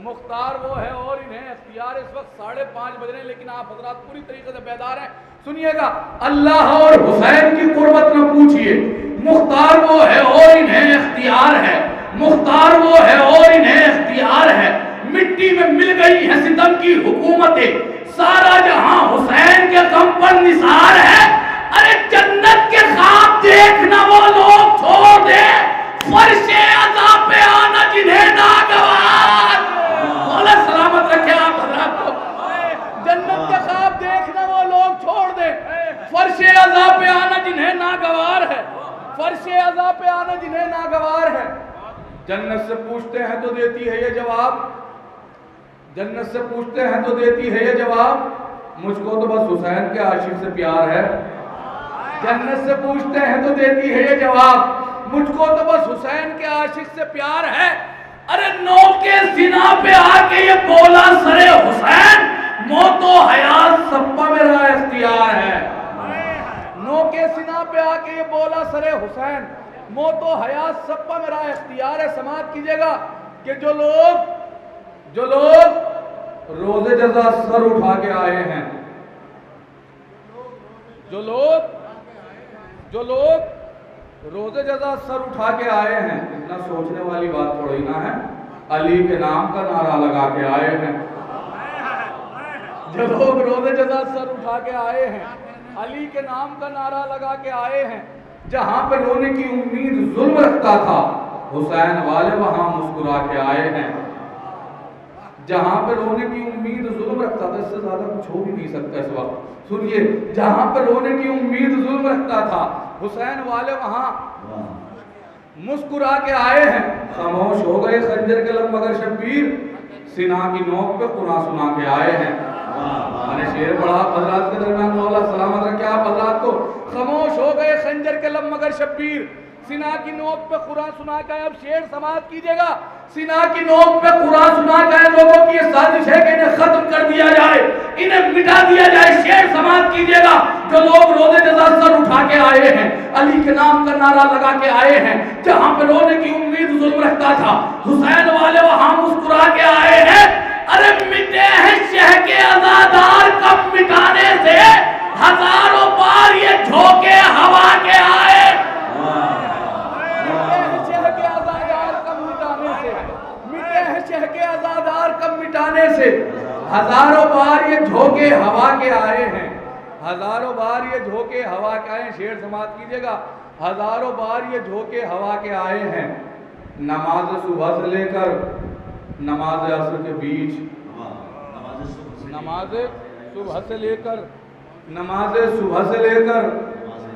मुख्तार वो है और इन्हें इख्तियार। इस वक्त 5:30 बज रहे हैं, लेकिन आप हजरात पूरी तरीके से बेदार हैं। सुनिएगा, अल्लाह और हुसैन की कुर्बत ना पूछिए, मुख्तार वो है और इन्हें इख्तियार है, मुख्तार वो है और इन्हें इख्तियार है। मिट्टी में मिल गई है सितम की हुकूमतें, सारा जहां हुसैन के गम पर निसार है। अरे जन्नत के ख्वाब देखना वो लोग छोड़ दे, फर्शे अज़ा पे आना जिन्हें नागवार। मौला सलामत रखे आप हज़रात को। जन्नत के ख्वाब देखना वो लोग छोड़ दे, फर्शे अज़ा पे आना जिन्हें नागवार है, फर्शे अज़ा पे आना जिन्हें नागवार है। जन्नत से पूछते हैं तो देती है ये जवाब, जन्नत से पूछते हैं तो देती है ये जवाब, मुझको तो बस हुसैन के आशिक से प्यार है। जन्नत से पूछते हैं तो देती है ये जवाब, मुझको तो बस हुसैन के आशिक से प्यार है। अरे नौ के सीना पे आके ये बोला सरे हुसैन, मौतो हयात सप्पा मेरा इख्तियार है। नौ के सीना पे आके ये बोला सरे हुसैन, मौतो हयात सप्पा मेरा इख्तियार है। समाप्त कीजिएगा कि जो लोग रोजे जज़ा सर उठा के आए हैं, जो लोग रोजे जज़ा सर उठा के आए हैं, इतना सोचने वाली बात थोड़ी ना है, अली के नाम का नारा लगा के आए हैं। जो लोग रोजे जज़ा सर उठा के आए हैं, अली के नाम का नारा लगा के आए हैं। जहां पे रोने की उम्मीद जुल्म रखता था, हुसैन वाले वहां मुस्कुरा के आए हैं। जहां पे रोने की उम्मीद जुल्म रखता था, इससे ज्यादा कुछ हो भी नहीं सकता इस वक्त। सुनिए, जहां पे रोने की उम्मीद जुल्म रखता था, हुसैन वाले वहां मुस्कुरा के आए हैं। खामोश हो गए खंजर के लब मगर शब्बीर, सीना की नोक पे कुरान सुना के आए हैं। मैंने शेर पढ़ा हजरात के दरमियान, मौला सलामत रखे आप हजरात को। खामोश हो गए खंजर के लब मगर शब्बीर, सीना की नोक पे कुरान सुना के। अब शेर समाप्त कीजिएगा। सीना की नोक पे कुरान सुना के लोगों की ये साजिश है कि इन्हें खत्म कर दिया जाए, इन्हें मिटा दिया जाए। शेर समाप्त कीजिएगा। जो लोग रोजे जज़ा सर उठा के आए हैं, अली के नाम का नारा लगा के आए हैं, जहां पे रोने की उम्मीद जुल्म रखता था, हुसैन वाले वहां मुस्कुरा के आए हैं। अरे मिटे हैं शह के आजादार कब मिटाने से, हजारों बार ये झोंके हवा के आए। शह के आजादार कब मिटाने से, हजारों बार ये झोंके हवा के आए हैं, हजारों बार ये झोंके हवा के आए हैं। शेर समाप्त कीजिएगा। हजारों बार ये झोंके हवा के आए हैं। नमाज सुबह से लेकर नमाज असर के बीच, नमाज सुबह से लेकर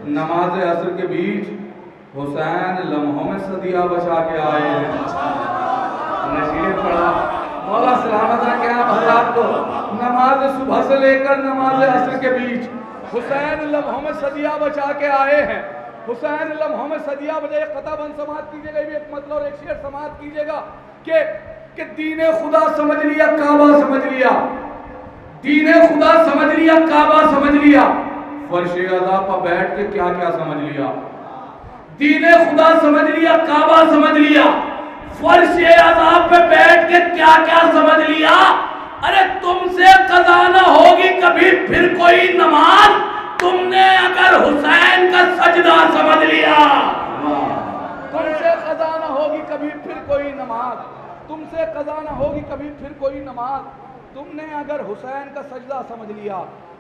नमाज असर के बीच हुसैन लम्हों में सदिया बचा के आए हैं। नशीर पढ़ा, मौला सलामत रखे आप हज़रात को। नमाज सुबह से लेकर नमाज असर के बीच हुसैन लम्हों में सदिया बचा के आए हैं। हुसैन लम्हों में सदिया बजाए। कता बंद समाप्त कीजिएगा, ये एक मतलब और एक शेर समाप्त कीजिएगा कि दीने खुदा समझ लिया, काबा समझ लिया, दीने खुदा समझ लिया, काबा समझ लिया, फर्शे अज़ा पर बैठ के क्या क्या समझ लिया। दीने खुदा समझ लिया, काबा समझ लिया, फर्शे अज़ा पे बैठ के क्या क्या समझ लिया। अरे तुमसे कज़ा न होगी कभी फिर कोई नमाज, तुमने अगर हुसैन का सजदा समझ लिया। तुमसे कज़ा न होगी कभी फिर कोई नमाज, तुमसे कज़ा न होगी कभी फिर कोई नमाज, तुमने अगर हुसैन का सजदा समझ लिया,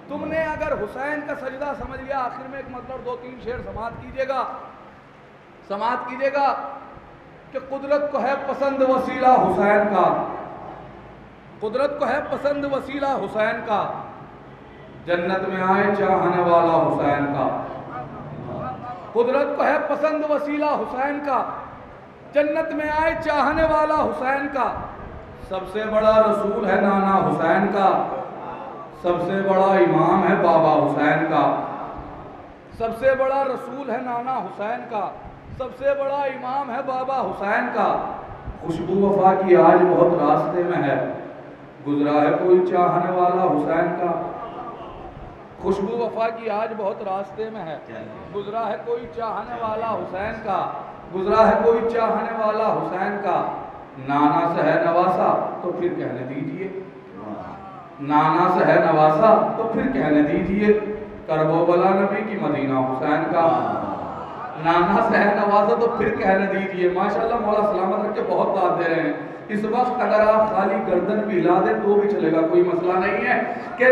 तुमने अगर हुसैन का सजदा समझ लिया। आखिर में एक मतलब 2-3 शेर समाप्त कीजिएगा कि कुदरत को है पसंद वसीला हुसैन का, कुदरत को है पसंद वसीला हुसैन का, जन्नत में आए चाहने वाला हुसैन का। कुदरत को है पसंद वसीला हुसैन का, जन्नत में आए चाहने वाला हुसैन का। सबसे बड़ा रसूल है नाना हुसैन का, सबसे बड़ा इमाम है बाबा हुसैन का। सबसे बड़ा रसूल है नाना हुसैन का, सबसे बड़ा इमाम है बाबा हुसैन का। खुशबू वफा की आज बहुत रास्ते में है, गुजरा है कोई चाहने वाला हुसैन का। खुशबू वफा की आज बहुत रास्ते में है, गुजरा है कोई चाहने वाला हुसैन का, गुजरा है कोई चाहने वाला हुसैन का। नाना से है नवासा तो फिर कहने दीजिए, नाना से है नवासा तो फिर कहने दीजिए, करबो बला नबी की मदीना हुसैन का। नाना से है नवासा तो फिर कहने दीजिए। माशाल्लाह मौला सलामत रख के बहुत दाद दे रहे हैं। इस वक्त अगर आप खाली गर्दन भी हिला दें तो भी चलेगा, कोई मसला नहीं है कि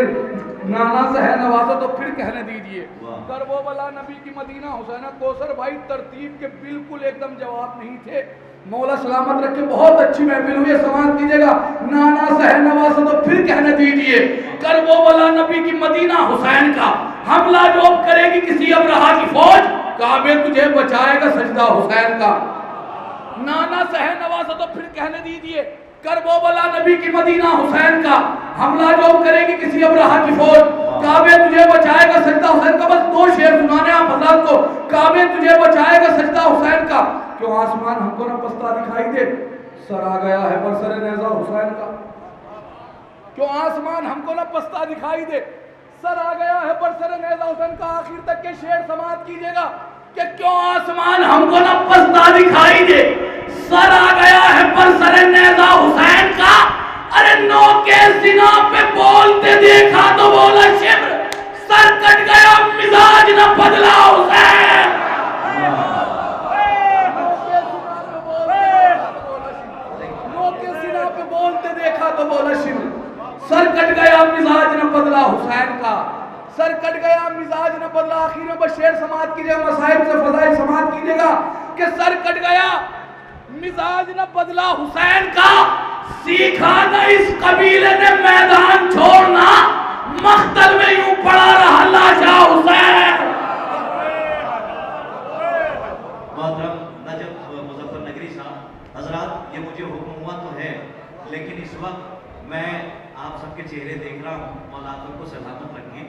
नाना से है नवासा तो फिर कहने दीजिए, करबो बला नबी की मदीना हुसैन। कौसर भाई तरतीब के बिल्कुल एकदम जवाब नहीं थे। मौला सलामत रख के बहुत अच्छी महफिल हुई, समाप्त कीजिएगा। नाना से है नवासा तो फिर कहने दीजिए, करबो बला नबी की मदीना हुसैन का। हमला जो करेगी किसी अबरहा की फौज, काबे तुझे बचाएगा सजदा हुसैन का। नाना से है नवासा तो फिर कहने दीजिए, करबो बला नबी की मदीना हुसैन का। हमला जो करेगी किसी अबरहा की फौज, काबे तुझे बचाएगा सजदा हुसैन का। बस दो शेर सुनाने आप हज़रात को, काबे तुझे बचाएगा सजदा हुसैन का। क्यों आसमान हमको ना पस्ता दिखाई दे, सर आ गया है बरसर नेज़ा हुसैन का। क्यों आसमान हमको ना पस्ता दिखाई दे, सर आ गया है बरसर नेज़ा हुसैन का। आखिर तक के शेर समाप्त कीजिएगा कि क्यों आसमान हमको ना पस्ता दिखाई दे, सर आ गया है बरसर नेज़ा हुसैन का। अरे नो के सीना पे बोलते देखा तो बोला शिब्र, सर कट गया मिजाज न बदला हुसैन। नो के सीना पे बोलते देखा तो बोला शिब्र, सर कट गया मिजाज न बदला हुसैन का। सर कट गया मिजाज न बदला। आखिर में बस शेर समाप्त कीजिएगा, मसाइब से फजाइल समाप्त कीजिएगा कि सर कट गया मिजाज न बदला हुसैन का। सीखा न इस कबीले ने मैदान छोड़ना, मख्तल में यूं पड़ा रहा लाशा हुसैन। मोहतरम नजफ मुजफ्फर नगरी साहब, हजरात, ये मुझे हुक्म हुआ तो है, लेकिन इस वक्त मैं आप सबके चेहरे देख रहा हूँ, मौला को सलामत रखें।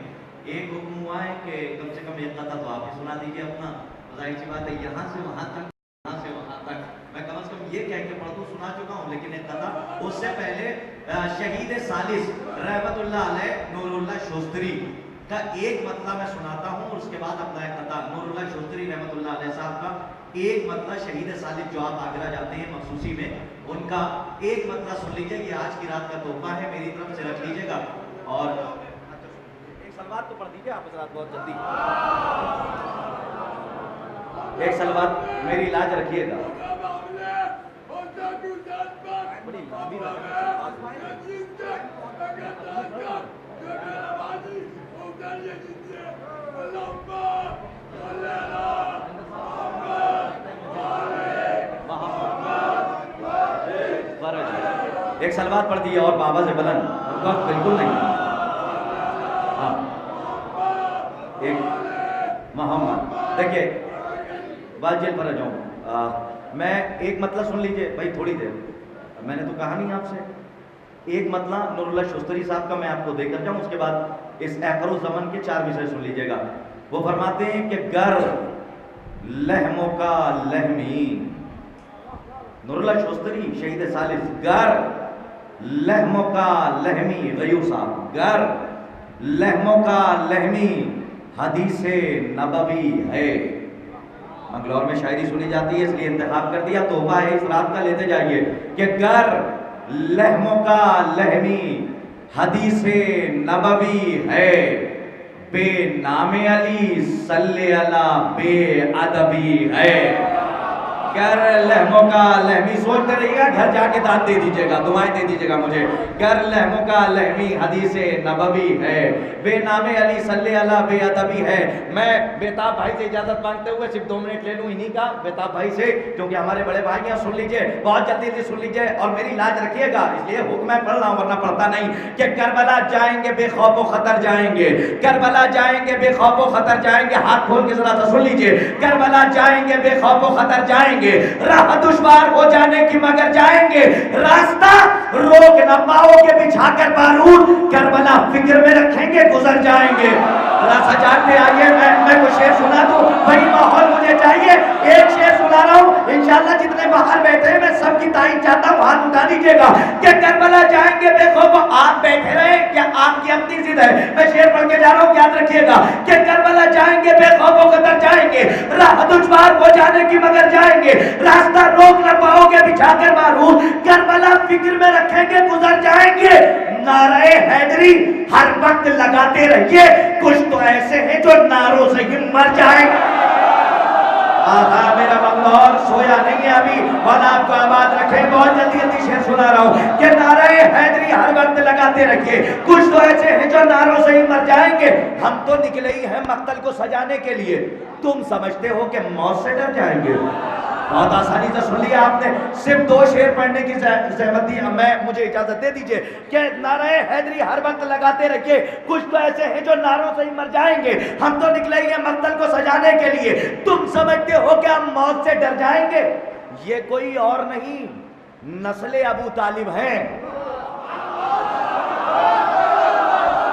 एक हुक्म हुआ है कि कम से कम एक कथा तो आप ही सुना दीजिए अपना। जाहिर सी बात है, यहाँ से वहाँ तक, यहाँ से वहाँ तक मैं कम से कम ये कह के पढ़ दूँ सुना चुका हूँ, लेकिन एक कथा उससे पहले शहीद सालिस रहमतुल्लाह अलैह नूरुल्लाह शोस्तरी का एक मतला मैं सुनाता हूँ, और उसके बाद अपना एक कथा नूरुल्लाह शोस्तरी रहमतुल्लाह अलैह साहब का एक मतला शहीद सालिस जो आप आगरा जाते हैं मखसूसी में, उनका एक मतला सुन लीजिए। ये आज की रात का तोहफा है, मेरी तरफ से रख लीजिएगा। और एक सलवात तो पढ़ दीजिए आप हज़रात बहुत जल्दी, एक सलवात मेरी लाज रखिएगा। बड़ी लंबी एक सलवात पढ़ दी और बाबा से बुलंद वक्त बिल्कुल नहीं। हाँ, एक मोहम्मद, देखिए वाजिल पर जाऊँ मैं, एक मतलब सुन लीजिए भाई, थोड़ी देर मैंने तो कहा नहीं आपसे। एक मतलब नूरुल्लाह शोस्तरी साहब का मैं आपको देकर जाऊँ, उसके बाद इस आखिर ज़मान के 4 विषय सुन लीजिएगा। वो फरमाते हैं कि गर लहमों का लहमी, नूरुल्लाह शोस्तरी शहीद सालिस, गर लहमों का लहमी, गयूर साहब, गर लहमों का लहमी हदीसे नबवी है। मंगलौर में शायरी सुनी जाती है इसलिए इंतखाब कर दिया, तोहफा है इस रात का, लेते जाइए कि गर लहमों का लहमी हदीसे नबवी है, बे नामे अली सल्ले अला बे अदबी है। कर लहमों का लहमी सोचते रहिएगा, घर जाके दान दे दीजिएगा, दुआएं दे दीजिएगा मुझे। कर लहमों का लहमी हदीस नबवी है, बेनामे अली सल्ले अला बेअदबी है। मैं बेताब भाई से इजाजत मांगते हुए सिर्फ 2 मिनट ले लूं इन्हीं का, बेताब भाई से, क्योंकि हमारे बड़े भाई हैं, सुन लीजिए, बहुत जल्दी से सुन लीजिए और मेरी लाज रखिएगा, इसलिए हुक्म मैं पढ़ रहा हूं वरना पढ़ता नहीं। कि करबला जाएंगे बेखौफ व खतर जाएंगे, करबला जाएंगे बेखौफ व खतर जाएंगे। हाथ खोल के जरा सा सुन लीजिए, करबला जाएंगे बेखौफ व खतर जाएंगे, राह दुश्वार हो जाने की मगर जाएंगे, रास्ता रोक न पाओगे बिछाकर बारूद, करबला फिक्र में रखेंगे गुजर जाएंगे। रास्ता जानते आइए, मैं कुछ शेर सुना दूं, वही माहौल मुझे चाहिए। एक शेर सुना रहा हूं, इंशाल्लाह जितने बाहर बैठे हैं मैं सबकी तारीफ चाहता हूं, हाथ उठा दीजिएगा। कि करबला जाएंगे बेखौफ, आप बैठे रहे क्या आपकी अपनी जिद है, मैं शेर पढ़ के जा रहा हूं, याद रखिएगा। कि करबला जाएंगे बेखौफ कदर जाएंगे, राह दुश्वार हो जाने की मगर जाएंगे, रास्ता रोक न पाओगे बिछाकर बारूद, करबला फिक्र में रखेंगे गुजर जाएंगे। नारे हैदरी हर वक्त लगाते रहिए, कुछ तो ऐसे हैं जो नारों से ही मर जाएंगे। आहा मेरा मंगलौर सोया नहीं है अभी, मौला आपको आबाद रखे। बहुत जल्दी जल्दी शेर सुना रहा हूँ कि नारे हैदरी हर वक्त लगाते रखिए, कुछ तो ऐसे हैं जो नारों से ही मर जाएंगे। हम तो निकले ही हैं मक्तल को सजाने के लिए, तुम समझते हो कि मौत से डर जाएंगे। बहुत आसानी से सुन लिया आपने, सिर्फ 2 शेर पढ़ने की सहमत दी, मैं मुझे इजाजत दे दीजिए कि नारे हैदरी हर वक्त लगाते रखिए, कुछ तो ऐसे हैं जो नारों से ही मर जाएंगे। हम तो निकले ही हैं मक्तल को सजाने के लिए, तुम समझते हो कि हम मौत से डर जाएंगे। ये कोई और नहीं, नस्ले अबू तालिब हैं।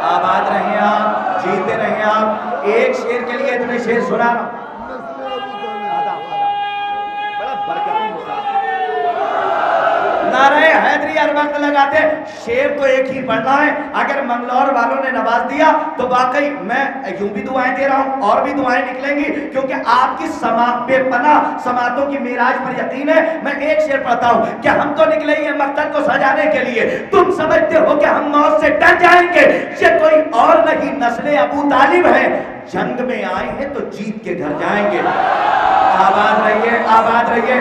आबाद रहे आप, जीते रहे आप। एक शेर के लिए इतने शेर सुना रहा हूं, नारे हैदरी हर वक्त लगाते। शेर तो एक ही पढ़ना है, अगर मंगलौर वालों ने नवाज दिया तो वाकई मैं यूं भी दुआएं दे रहा हूं और भी दुआएं निकलेंगी, क्योंकि आपकी बेपना समातों की मिराज पर यकीन है। मैं एक शेर पढ़ता हूं कि हम तो निकले ही हैं मक्तल को सजाने के लिए, तुम समझते हो कि हम मौत से डर जाएंगे। ये कोई और नहीं, नस्ले अबू तालिब है, जंग में आए हैं तो जीत के घर जाएंगे। आबाद रहिए, आबाद रहिए।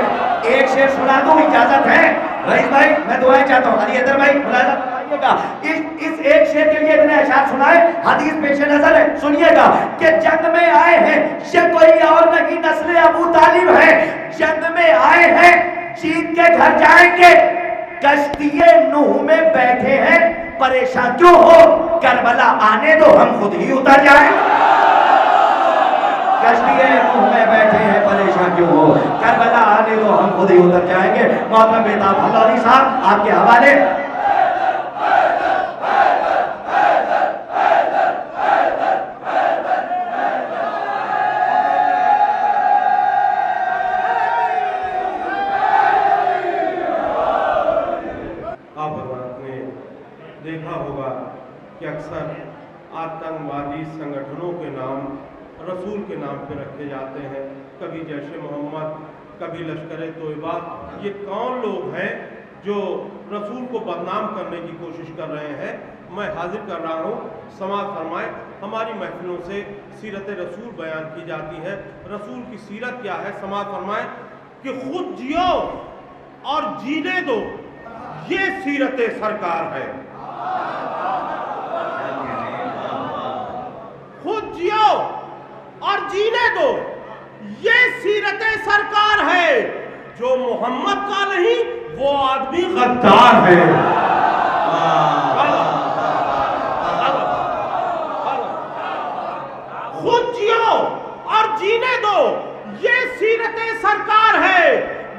एक शेर सुना दूं, इजाजत है रईस भाई, मैं दुआएं चाहता हूं। अली हैदर भाई मुलाज़ा फरमाइएगा, इस एक शेर के लिए इतने अशार सुनाए, हदीस पेश नजर है, सुनिएगा कि जंग में आए हैं, ये कोई और नहीं, नस्ले अबू तालिब है, जंग में आए हैं, जीत के घर जाएंगे। कश्तिए नूह में बैठे हैं, परेशान क्यों हो, करबला आने दो, हम खुद ही उतर जाए। कश्तिए नूह में बैठे हैं, परेशान क्यों हो, करबला आने दो, हम खुद ही उतर जाएंगे। मोहतरम बेताब हल्लारी साहब आपके हवाले। देखा होगा कि अक्सर आतंकवादी संगठनों के नाम रसूल के नाम पे रखे जाते हैं, कभी जैश मोहम्मद, कभी लश्कर तोयबा। ये कौन लोग हैं जो रसूल को बदनाम करने की कोशिश कर रहे हैं? मैं हाजिर कर रहा हूँ, समाअत फरमाएं। हमारी महफिलों से सीरत रसूल बयान की जाती है। रसूल की सीरत क्या है, समाअत फरमाएं कि खुद जियो और जीने दो, ये सीरत सरकार है। खुद जियो और जीने दो, ये सीरत सरकार है। जो मोहम्मद का नहीं वो आदमी गद्दार है। खुद जियो और जीने दो, ये सीरत सरकार है।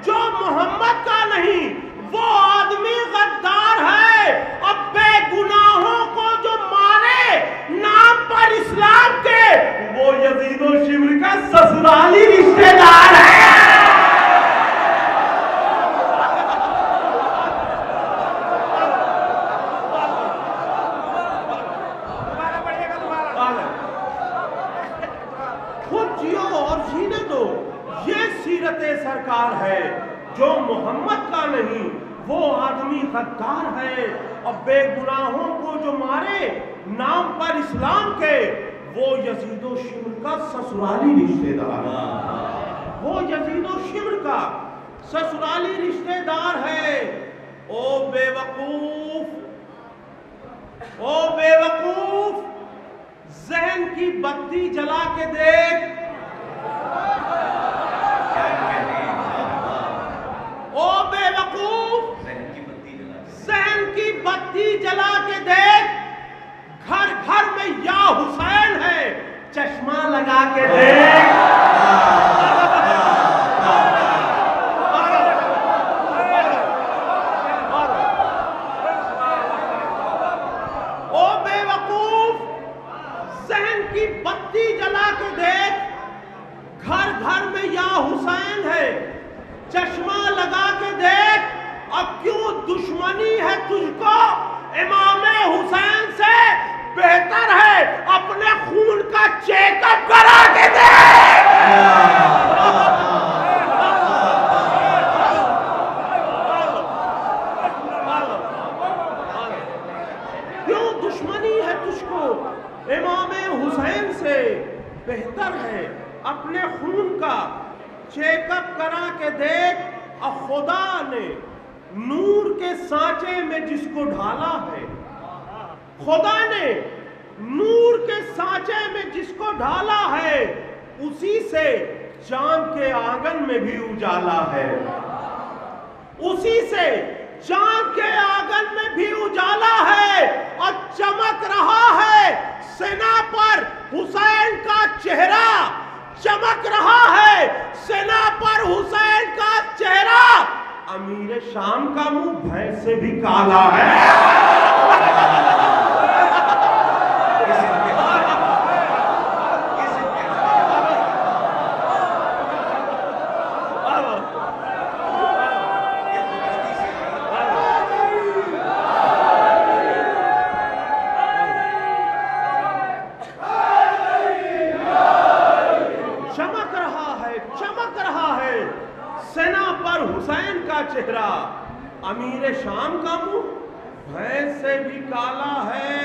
जो मोहम्मद का नहीं वो आदमी गद्दार है। अब बेगुनाहों को जो मारे नाम पर इस्लाम के, वो यजीद और शिमर का ससुराली रिश्तेदार है। खुद जियो और जीने दो, ये सीरत सरकार है। जो मोहम्मद का नहीं वो आदमी गद्दार है। और बेगुनाहों को जो मारे नाम पर इस्लाम के, वो यजीद और शिमर का ससुराली रिश्तेदार, वो यजीद और शिमर का ससुराली रिश्तेदार है। ओ बेवकूफ, ओ बेवकूफ, जहन की बत्ती जला के देख। ओ बेवकूफ, जहन की बत्ती जला के देख। घर घर में या हुसैन है, चश्मा लगा के देख। ओ बेवकूफ, जहन की बत्ती जला के देख। घर घर में या हुसैन है, चश्मा लगा के देख। अब क्यों दुश्मनी है तुझको इमामे हुसैन से? बेहतर है अपने खून का चेकअप करा के देख। क्यों दुश्मनी है तुझको इमामे हुसैन से? बेहतर है अपने खून का चेकअप करा के देख। और खुदा ने नूर के सांचे में जिसको ढाला है, खुदा ने नूर के सांचे में जिसको ढाला है, उसी से चांद के आंगन में भी उजाला है। उसी से चांद के आंगन में भी उजाला है। और चमक रहा है सेना पर हुसैन का चेहरा, चमक रहा है सेना पर हुसैन का चेहरा। अमीर शाम का मुंह भैंस से भी काला है। चेहरा, अमीर शाम का मुंह भैंस से भी काला है।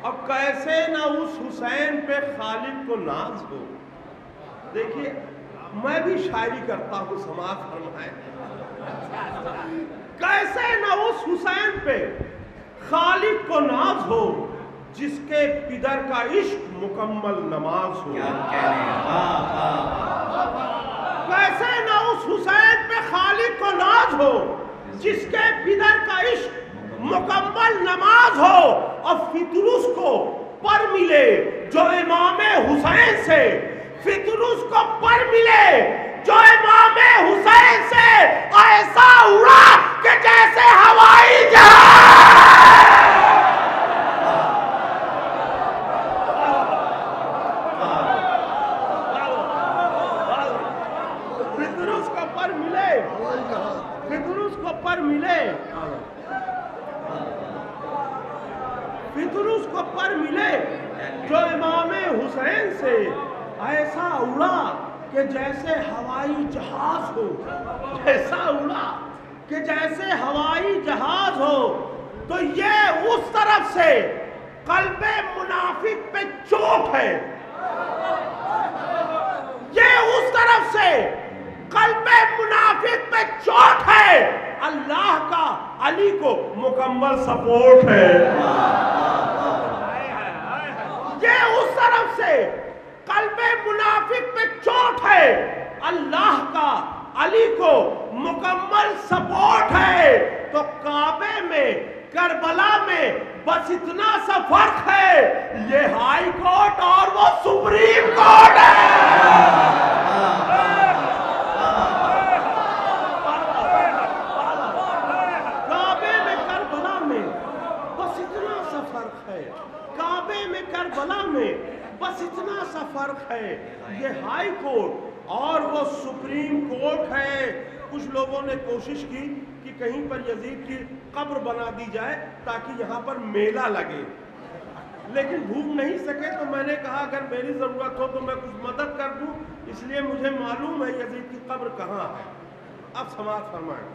अब कैसे ना उस हुसैन पे खालिद को नाज हो। देखिए, मैं भी शायरी करता हूं, समाज फरमाए। कैसे ना उस हुसैन पे खालिद को नाज हो, जिसके पिदर का इश्क मुकम्मल नमाज हो। कैसे ना उस हुसैन पे खालिद को नाज हो, जिसके पिदर का इश्क मुकम्मल नमाज हो। और फितरुस को पर मिले जो इमामे हुसैन से, फितरुस को पर मिले जो इमामे हुसैन से ऐसा उड़ा कि जैसे हवाई जहाज। फितरुस को पर मिले, फितरुस को पर मिले, फितरुस को पर मिले जो इमामे हुसैन से ऐसा उड़ा कि जैसे हवाई जहाज हो, ऐसा उड़ा कि जैसे हवाई जहाज हो। तो ये उस तरफ से कल्बे मुनाफिक पे चोट है, ये उस तरफ से कल्बे मुनाफिक पे चोट है। अल्लाह का अली को मुकम्मल सपोर्ट है। ये उस तरफ से कल्बे मुनाफिक पे चोट है, अल्लाह का अली को मुकम्मल सपोर्ट है। तो काबे में करबला में बस इतना सा फर्क है, ये हाई कोर्ट और वो सुप्रीम कोर्ट है। काबे में करबला में बस इतना सा फर्क है, काबे में करबला में बस इतना सा फर्क है, ये हाई कोर्ट और वो सुप्रीम कोर्ट है। कुछ लोगों ने कोशिश की कि कहीं पर यजीद की कब्र बना दी जाए ताकि यहाँ पर मेला लगे, लेकिन घूम नहीं सके। तो मैंने कहा अगर मेरी जरूरत हो तो मैं कुछ मदद कर दूं, इसलिए मुझे मालूम है यजीद की कब्र कहाँ है। अब समाज फरमाएं।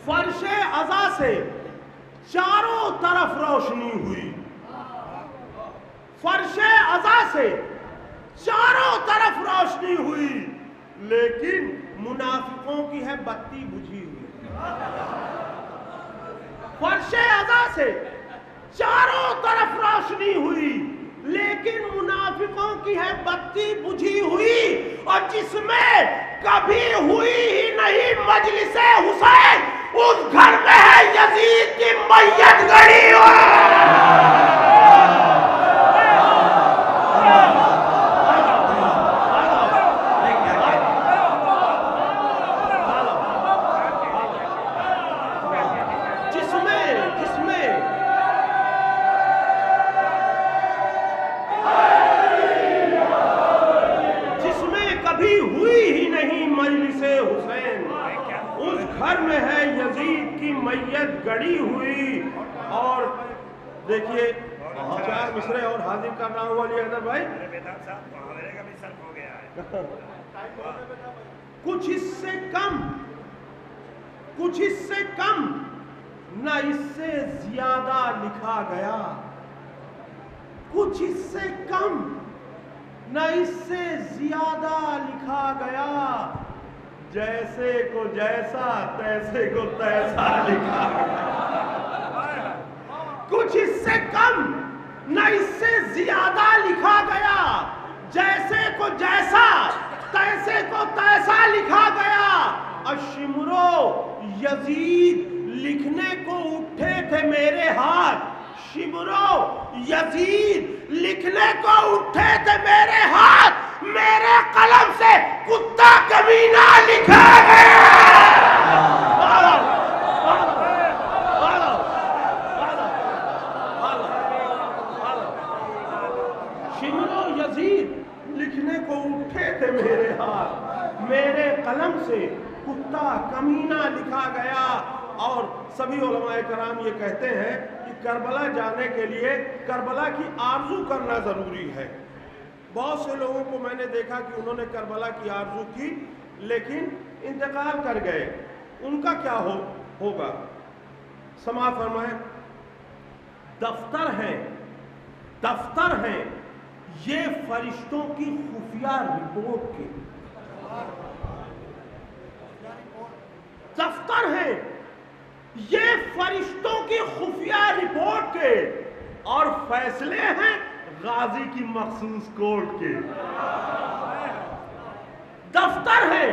फर्शे अज़ा से चारों तरफ रोशनी हुई, फर्शे अज़ा से चारों तरफ रोशनी हुई, लेकिन मुनाफिकों की है बत्ती बुझी हुई। फर्शे अज़ा से चारों तरफ रोशनी हुई, लेकिन मुनाफिकों की है बत्ती बुझी हुई, और जिसमें कभी हुई ही नहीं मजलिसे हुसैन, उस घर में है यजीद की मैयत गड़ी हुई। गड़ी हुई। और देखिए 4 मिसरे और हाजिर कर रहा हूँ अली अहमद भाई। कुछ इससे कम ना इससे ज्यादा लिखा गया, कुछ इससे कम ना इससे ज्यादा लिखा गया, जैसे को जैसा तैसे को तैसा लिखा गया। कुछ इससे कम न इससे ज्यादा लिखा गया, जैसे को जैसा तैसे को तैसा लिखा गया। अशिमरो यजीद लिखने को उठे थे मेरे हाथ, शिमरो यजीद लिखने को उठे थे मेरे हाथ, मेरे कलम से कुत्ता कमीना लिखा गया। शिमरो यजीद लिखने को उठे थे मेरे हाथ, मेरे कलम से कुत्ता कमीना लिखा गया। और सभी उलमाए कराम ये कहते हैं कि करबला जाने के लिए करबला की आरजू करना जरूरी है। बहुत से लोगों को मैंने देखा कि उन्होंने करबला की आरजू की लेकिन इंतकाल कर गए, उनका क्या होगा? समाअत फरमाएं। दफ्तर हैं ये फरिश्तों की खुफिया रिपोर्ट के, दफ्तर हैं ये फरिश्तों की खुफिया रिपोर्ट के, और फैसले हैं गाजी की मखसूस कोर्ट के। दफ्तर है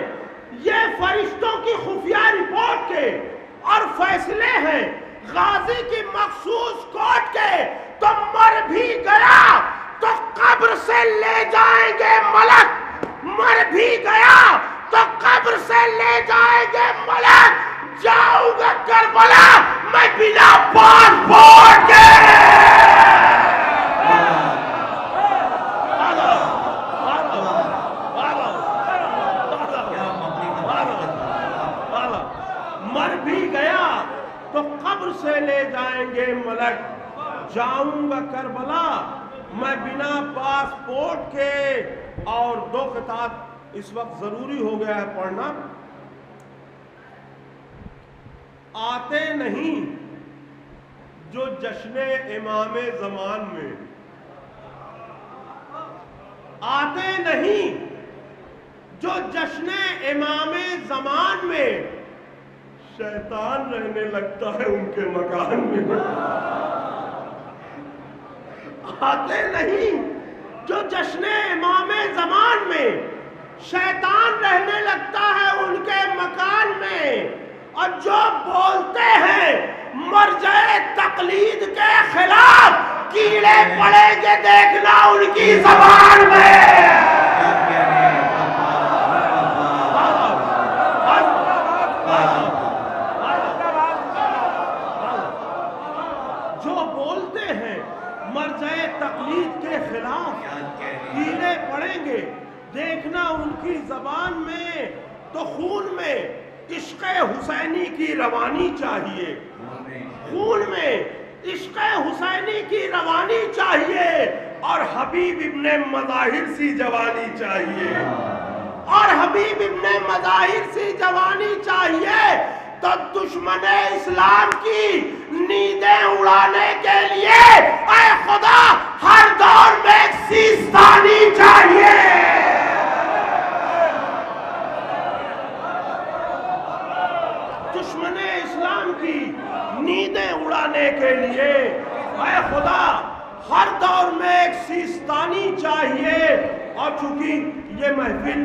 ये फरिश्तों की खुफिया रिपोर्ट के, और फैसले हैं गाजी की मखसूस कोर्ट के। तो मर भी गया तो कब्र से ले जाएंगे मलक, मर भी गया तो कब्र से ले जाएंगे मलक। जाऊंगा करबला मैं बिना पासपोर्ट के। मर भी गया तो कब्र से ले जाएंगे मलक, जाऊंगा करबला मैं बिना पासपोर्ट के। और 2 किताब इस वक्त जरूरी हो गया है पढ़ना। आते नहीं जो जश्न इमामे ज़मान में, आते नहीं जो जश्न इमामे ज़मान में, शैतान रहने लगता है उनके मकान में। आते नहीं जो जश्न इमामे ज़मान में, शैतान रहने लगता है उनके मकान में। और जो बोलते हैं मर्ज़े तकलीद के खिलाफ, कीड़े पड़ेंगे देखना उनकी ज़बान में। जो बोलते हैं मर्ज़े तकलीद के खिलाफ, कीड़े पड़ेंगे देखना उनकी ज़बान में। तो खून में इश्क़ हुसैनी की रवानी चाहिए, खून में इश्क़ हुसैनी की रवानी चाहिए, और हबीब इब्ने मज़ाहिर सी जवानी चाहिए, और हबीब इब्ने मज़ाहिर सी जवानी चाहिए। तो दुश्मन इस्लाम की नींदें उड़ाने के लिए ऐ खुदा हर दौर में एक सीस्तानी चाहिए। दुश्मन इस्लाम की नींदें उड़ाने के लिए ऐ खुदा हर दौर में एक सीस्तानी चाहिए। और चूंकि ये महफिल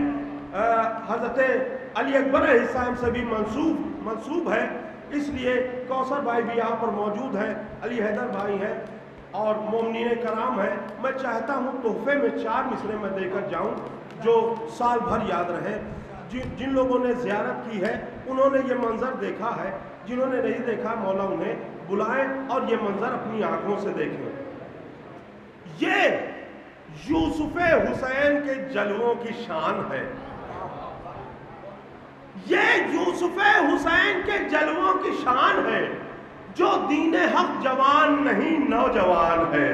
हजरत अली अकबर अलैहिस्सलाम से भी मंसूब है, इसलिए कौसर भाई भी यहाँ पर मौजूद है, अली हैदर भाई हैं और मोमिनीन कराम है। मैं चाहता हूँ तोहफे में 4 मिसरे में देकर जाऊँ जो साल भर याद रहे। जिन लोगों ने ज़ियारत की है उन्होंने ये मंज़र देखा है, जिन्होंने नहीं देखा मौला उन्हें बुलाएं और ये मंज़र अपनी आंखों से देखें। ये यूसुफ हुसैन के जलवों की शान है। ये यूसुफ हुसैन के जलवों की शान है, जो दीन हक जवान नहीं नौजवान है।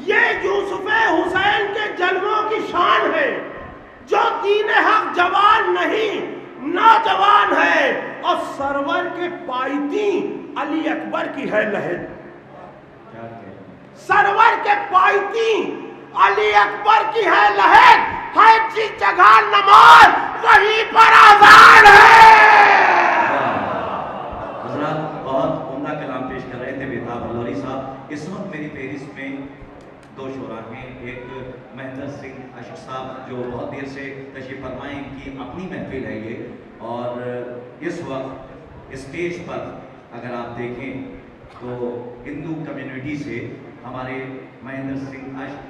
ये यूसुफ हुसैन के जलवों की शान है, जो दीन हक जवान नहीं नौजवान है। और सरवर के पायती अली अकबर की है लहर। सरवर के पायती अली अकबर की है लहर, है जिस जगह नमाज वहीं पर आजान है। हजरत बहुत उम्दा कलाम पेश कर रहे थे बेताब अल्लारी साहब। इस वक्त मेरी पेरिस में 2 शोरा हैं, एक महेंद्र सिंह अशक साहब जो बहुत देर से तशरीफ फरमाए, इनकी अपनी महफिल है ये। और इस वक्त स्टेज पर अगर आप देखें तो हिंदू कम्युनिटी से हमारे महेंद्र सिंह अशक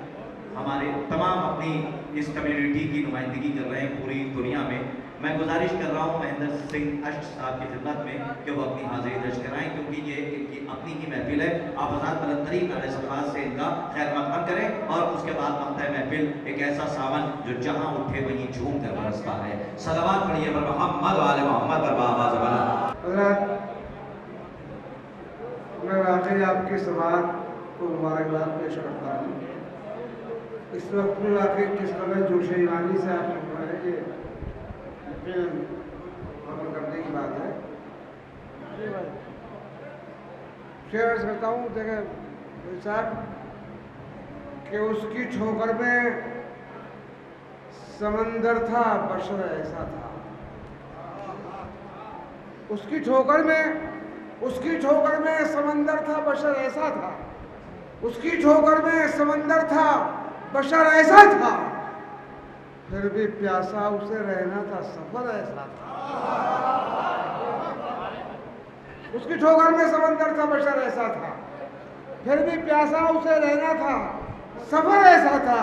हमारे तमाम अपनी इस कम्युनिटी की नुमाइंदगी कर रहे हैं पूरी दुनिया में। मैं गुजारिश कर रहा हूँ महेंद्र सिंह अशक साहब की खिदमत में कि वो अपनी हाजिरी दर्ज कराएं, क्योंकि ये इनकी अपनी ही महफिल है। आप आज़ाद बुलंदतरीन अलैहिस्सलाम से इनका खैर मक़दम करें और उसके बाद मक़ता महफिल एक ऐसा सावन जो जहाँ उठे वहीं झूम कर बरसता है। सलावत पढ़िए बर मोहम्मद वाले मोहम्मद पर आवाज़ बना। मैं वाकई आपकी समात को मुबारकबाद पेश करता हूँ। इस वक्त में वाकई किस कदर जोश ईमानी से आप सुन रहे हैं, ये यकीन अमल करने की बात है। शेयर करता हूँ, देखें साहब कि उसकी ठोकर में समंदर था, बशर ऐसा था। उसकी ठोकर में समंदर था, बशर ऐसा था। उसकी ठोकर में समंदर था, बशर ऐसा था। फिर भी प्यासा उसे रहना था, सफर ऐसा था। उसकी ठोकर में समंदर था, बशर ऐसा था। फिर भी प्यासा उसे रहना था, सफर ऐसा था।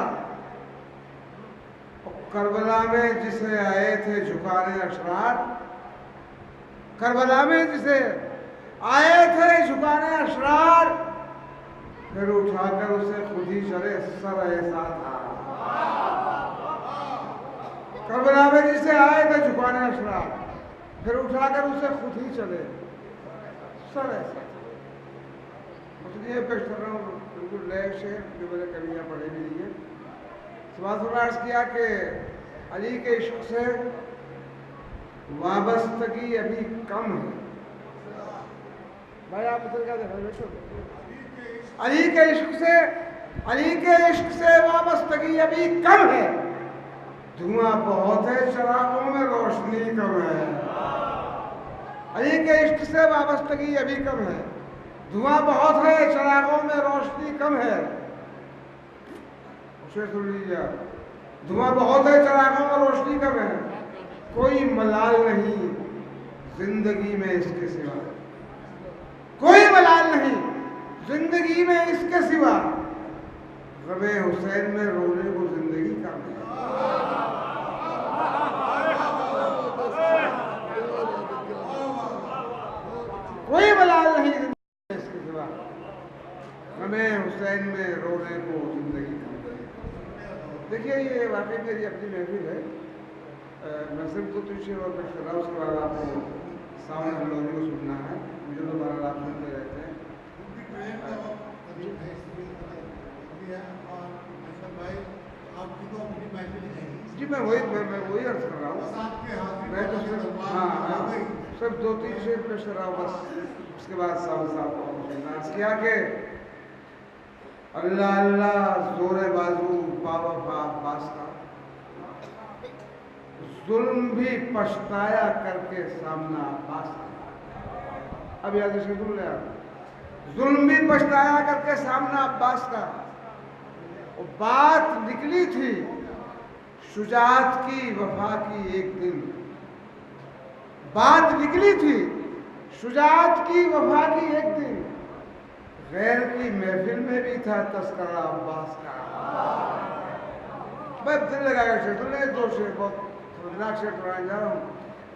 करबला में जिसे आए थे झुकाने अशरार, करबला में जिसे आए थे झुकाने अशरार, फिर उठाकर उसे खुद ही चले, सर ऐसा था। करबला में जिसे आए थे झुकाने अशरार, फिर उठाकर उसे खुद ही चले, सर ऐसा था। इसलिए पेश कर रहा हूँ बिल्कुल नए शेर जो मैंने कवियाँ पढ़े भी दी है। अर्ज किया कि अली के इश्क से वाबस्तगी अभी कम है। भाई आप उधर क्या देख रहे हो? अली के इश्क से वाबस्तगी अभी कम है। धुआं बहुत है, शराबों में रोशनी कम है। अली के इश्क से वाबस्तगी अभी कम है। धुआं बहुत है, शराबों में रोशनी कम है। सुन लीजिए, धुआं बहुत है, चरागों में रोशनी कम है। कोई मलाल नहीं जिंदगी में इसके सिवा, कोई मलाल नहीं जिंदगी में इसके सिवा। गमे हुसैन में रोने को जिंदगी का नहीं। कोई मलाल नहीं इसके सिवा, गमे हुसैन में रोने को जिंदगी का। देखिए ये वाकई मेरी अपनी महफिल है। मैं सिर्फ दो शेर और पेश कर रहा हूँ, उसके बाद आपको सामने हलोनी को सुनना है। मुझे तो बार आप सुनते रहते हैं। जी मैं वही अर्ज कर रहा हूँ। मैं तो सिर्फ सिर्फ 2-3 शेर पेश कर रहा हूँ बस। उसके बाद साहब को सुनना किया कि अल्लाह अल्लाह जोरे बाजू पावा पास का, जुल्म भी पछताया करके सामना अब्बास का। अब याद से सुन लिया, जुल्म भी पछताया करके सामना अब्बास का। और बात निकली थी शुजाअत की वफा की एक दिन, बात निकली थी शुजाअत की वफा की एक दिन। गैर की महफिल में भी था तस्करा अब्बास का। मैं दिल लगाकर शेर सुन ले, दो शेर बहुत खतरनाक शेर सुनाने जा रहा हूँ।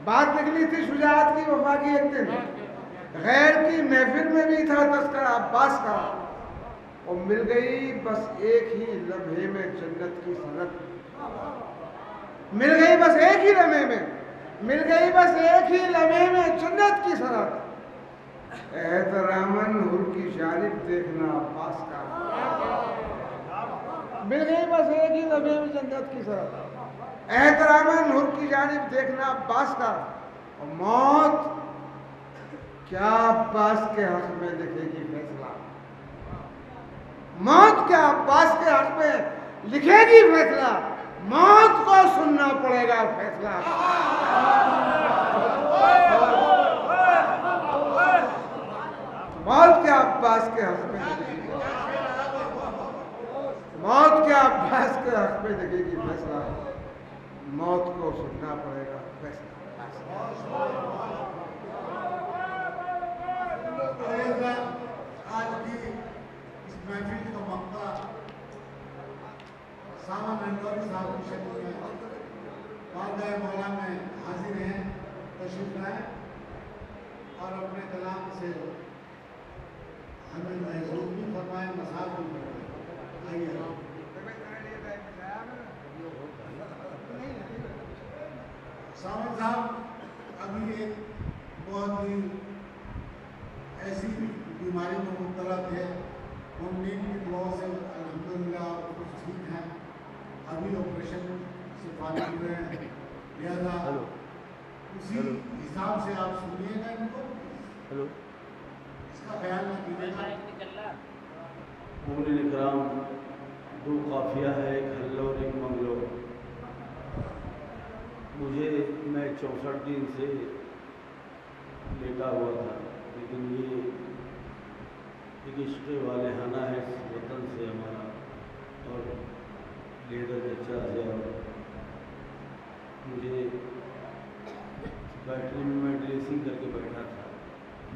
बात निकली थी शुजाअत की वफा की एक दिन, गैर की महफिल में भी था तस्करा अब्बास का। और मिल गई बस एक ही लम्हे में जन्नत की सनत, मिल गई बस एक ही लम्हे में, मिल गई बस एक ही लम्हे में जन्नत की सनत। एहतरामन हुर की जानिब देखना अब्बास का। मिल गई बस एक ही लम्हे में जन्नत की सनत। एहतरामन हुर की जानिब देखना अब्बास का। और मौत क्या अब्बास के हक में लिखेगी फैसला, मौत क्या अब्बास के हक में लिखेगी फैसला। मौत को सुनना पड़ेगा फैसला। मौत क्या अब्बास के हक में लिखेगी, मौत क्या अब्बास के हक में लिखेगी फैसला। मौत को सुनना पड़ेगा फैसला। आज की इस महफिल का मौका सावन रंगौली साहब की शक्ल में वालदा मौला में हाजिर हैं, तशरीफ लाएं और अपने कलाम से हमें महसूस भी फरमाएं, मसाज भी फरमाएं। आइए सावन साहब अभी एक बहुत ही ऐसी बीमारी में मुब्तला थे, उम्मीद की दुआओं से अल्हम्दुलिल्लाह कुछ ठीक हैं, अभी ऑपरेशन से फारिग हुए हैं, लिहाजा उसी हिसाब से आप सुनिएगा इनको, इसका ख्याल रखिएगा। उम्र इकराम, दो काफिया है, एक हल्लो और एक मंगलो। मैं 64 दिन से लेटा हुआ था, लेकिन ये एक इश्क़ वाले खाना है वतन से हमारा, और लेदर चचा से, और मुझे बैठने में मैं ड्रेसिंग करके बैठा था।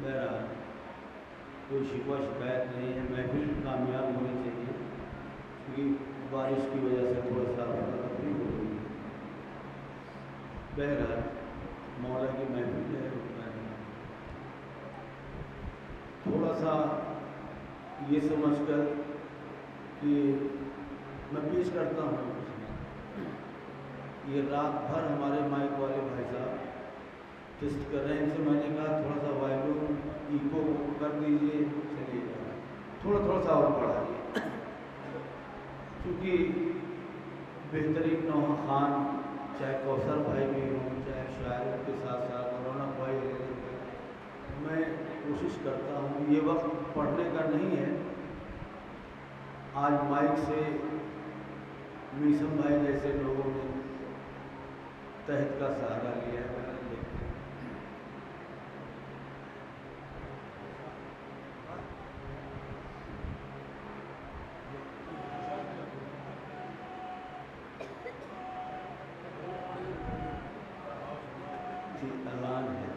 बहरहाल कोई शिकवा शिकायत नहीं है, महफिल कामयाब होनी चाहिए, क्योंकि बारिश की वजह से थोड़ा सा तकलीफ हो गई। बहरहाल मौला की महफिल है, थोड़ा सा ये समझकर कि मैं पेश करता हूँ। ये रात भर हमारे माइक वाले भाई साहब टेस्ट कर रहे हैं, इनसे मैंने कहा थोड़ा सा वॉल्यूम इको कर दीजिए, चलिए थोड़ा सा और बढ़ाइए, क्योंकि बेहतरीन नौहा खान, चाहे कौसर भाई भी हों, चाहे शायर के साथ साथ रौनक भाई, मैं कोशिश करता हूँ। ये वक्त पढ़ने का नहीं है, आज माइक से मीसम भाई जैसे लोगों ने तहत का सहारा लिया है। ऐलान है,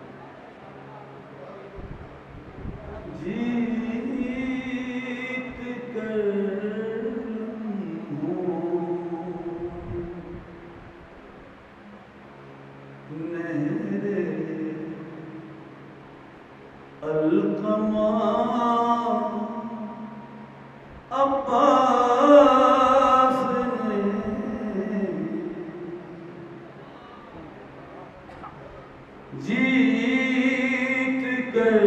अलकमा अब्बास ने जीत कर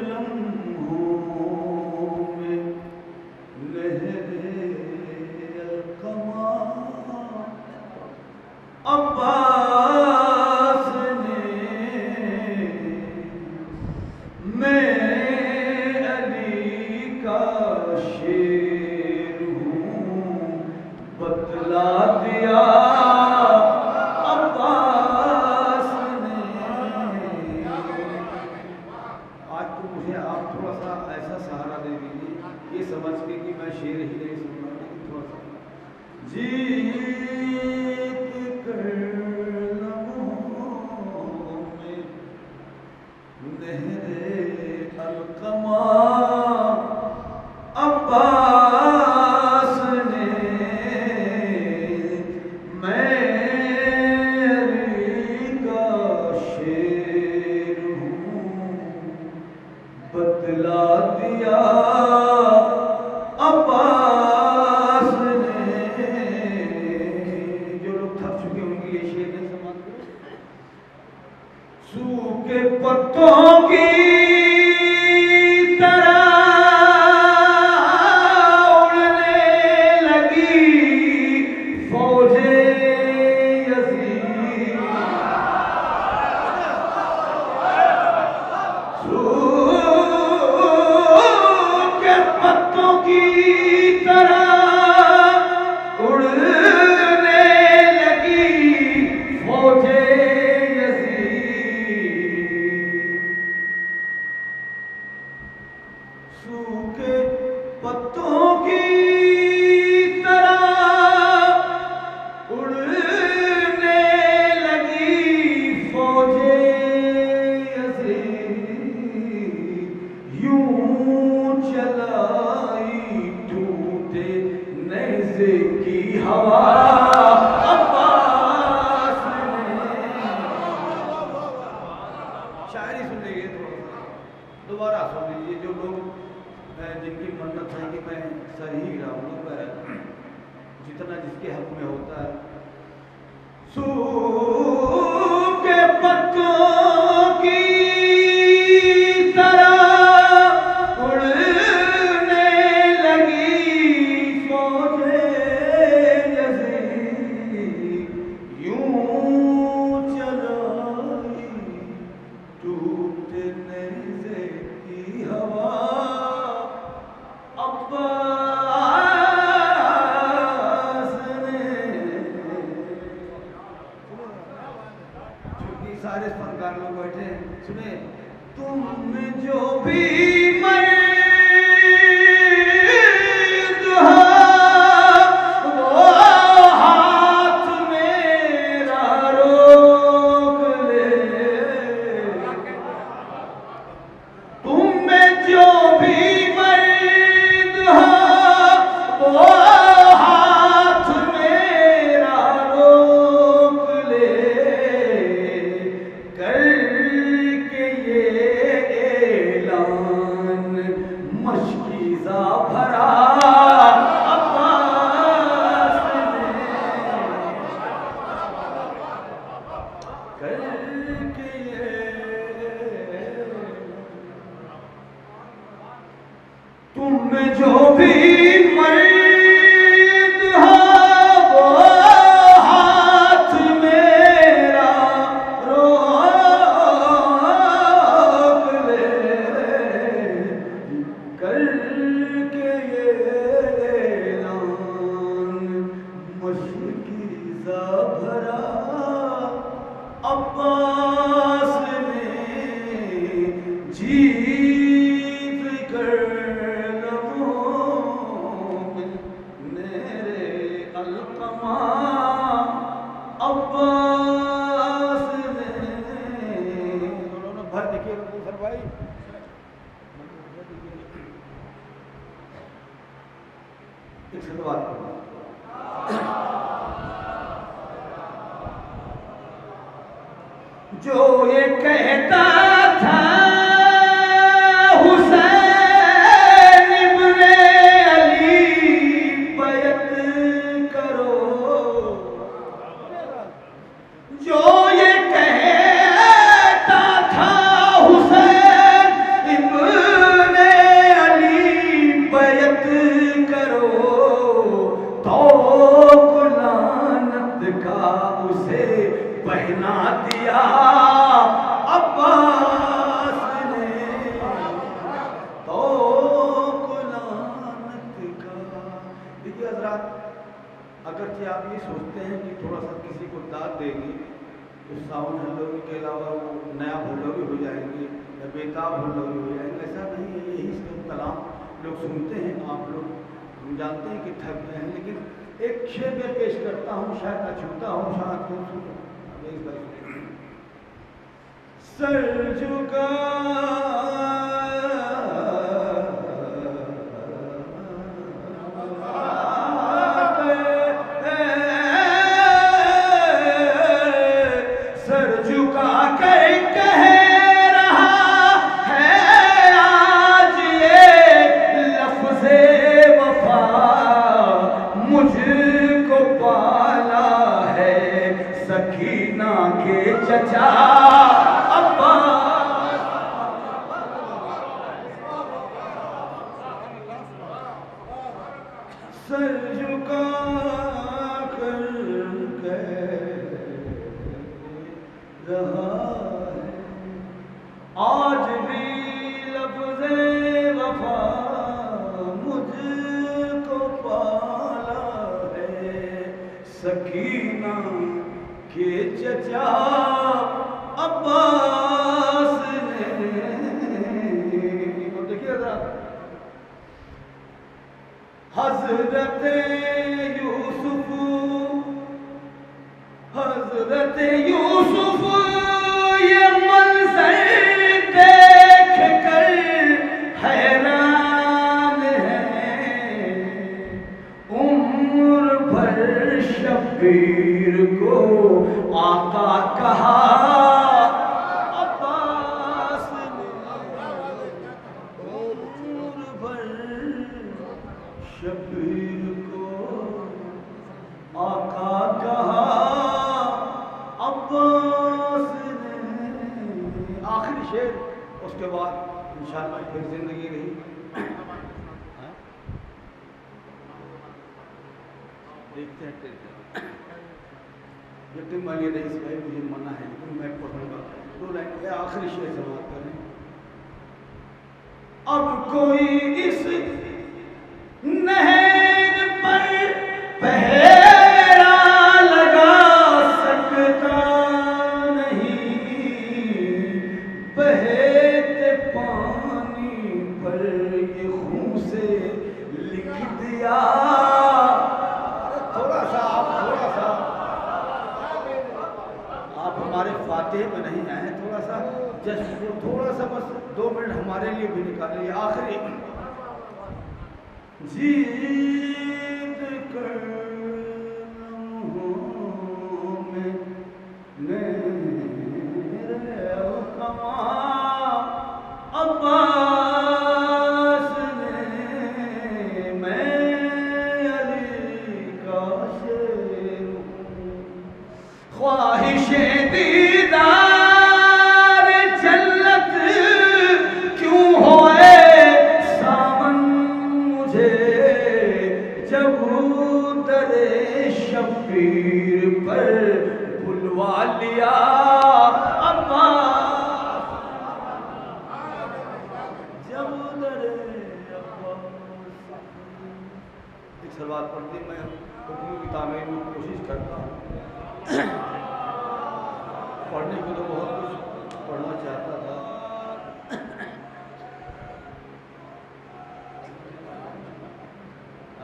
लम्हों में लहरे अलकमा अब्बास ने, मैं अली का शेर हूँ बतला दिया अब्बास तो मुझे आप थोड़ा सा ऐसा सहारा दे दीजिए, ये समझ के कि मैं शेर ही नहीं सुन रहा, लेकिन थोड़ा सा जीत कर लम्हों में लहरे अलकमा अब्बास ने, मैं अली का शेर हूँ, बतला दिया अब्बास ने। जो लोग थक चुके उनके लिए शेर नहीं समाप्त करो। सूखे पत्तों की तरह जितना जिसके हक में होता है। सूखे पत्तों की तरह उड़ने लगी फौजें यज़ीद, यूं चलाई टूटे नेज़े की हवा सारे फनकार लोग बैठे हैं, सुने। तुम जो भी मर्द हो वो हाथ मेरा रोक ले, तुम जो भी मर्द हो वो हाथ मेरा रोक ले, करके ये ऐलान मशकीज़ा भरा अब्बास ने, करके ये तुम जो भी मर्द हो वो हाथ मेरा रोक ले, करके ये ऐलान मशकीज़ा भरा अब्बास ने, जीत कर अलकमा अब्बास ने। दोनों भर देखिए सर भाई, एक सलवार जो ये कहता था हुसैन इब्ने अली बैत करो, जो ये कहता था हुसैन इब्ने अली बैत करो, तो लानत का उसे पहना दिया अब्बास ने, तो लानत का। देखिए हज़रात, अगरचे आप ये सोचते हैं कि थोड़ा सा किसी को दाद देंगे तो साउंड हल्लोगी के अलावा वो नया हल्लोगी हो जाएंगे या बेताब हल्लोगी हो जाएंगे, सुनते हैं आप लोग, हम जानते हैं कि थक गए हैं, लेकिन एक शेर में पेश करता हूँ, शायद अछूता हो, शायद को सुनो। सर झुका चचा सर झुका कर रहा है आज भी लफ्ज़े वफा मुझको पाला है सकीना के चचा अब्बास ने। देखिए जरा, हजरत यूसुफ ये मंजर देख कर हैरान है उम्र भर शब्बीर को आका कहा अब्बास ने उम्र भर शब्बीर को आका कहा अब्बास ने। आखिरी शेर, उसके बाद इंशाअल्लाह फिर जिंदगी रही। देखते हैं यकीन मानिए रईस भाई, मुझे मना है लेकिन मैं पढ़ूंगा। 2 लाइन आखिरी शेर समाप्त करें। अब कोई इस नहर पर पहरा लगा सकता नहीं बहते पानी पर ये खून से लिख दिया। आप हमारे फातिह में नहीं आए, थोड़ा सा जस्ट थोड़ा सा बस 2 मिनट हमारे लिए भी निकालिए। आखिरी जीत कर में मेरे कमा अब्बास ने मैं अली का शेर हूँ ख्वाहिशे दीदार जन्नत क्यों होए सामन मुझे जब दरे शब्बीर पर बुलवा लिया अब्बास जब दरे अब्बास। एक सवाल पढ़ते मैं हुक्म की तामीर में कोशिश करता हूँ। पढ़ने को तो बहुत कुछ पढ़ना चाहता था,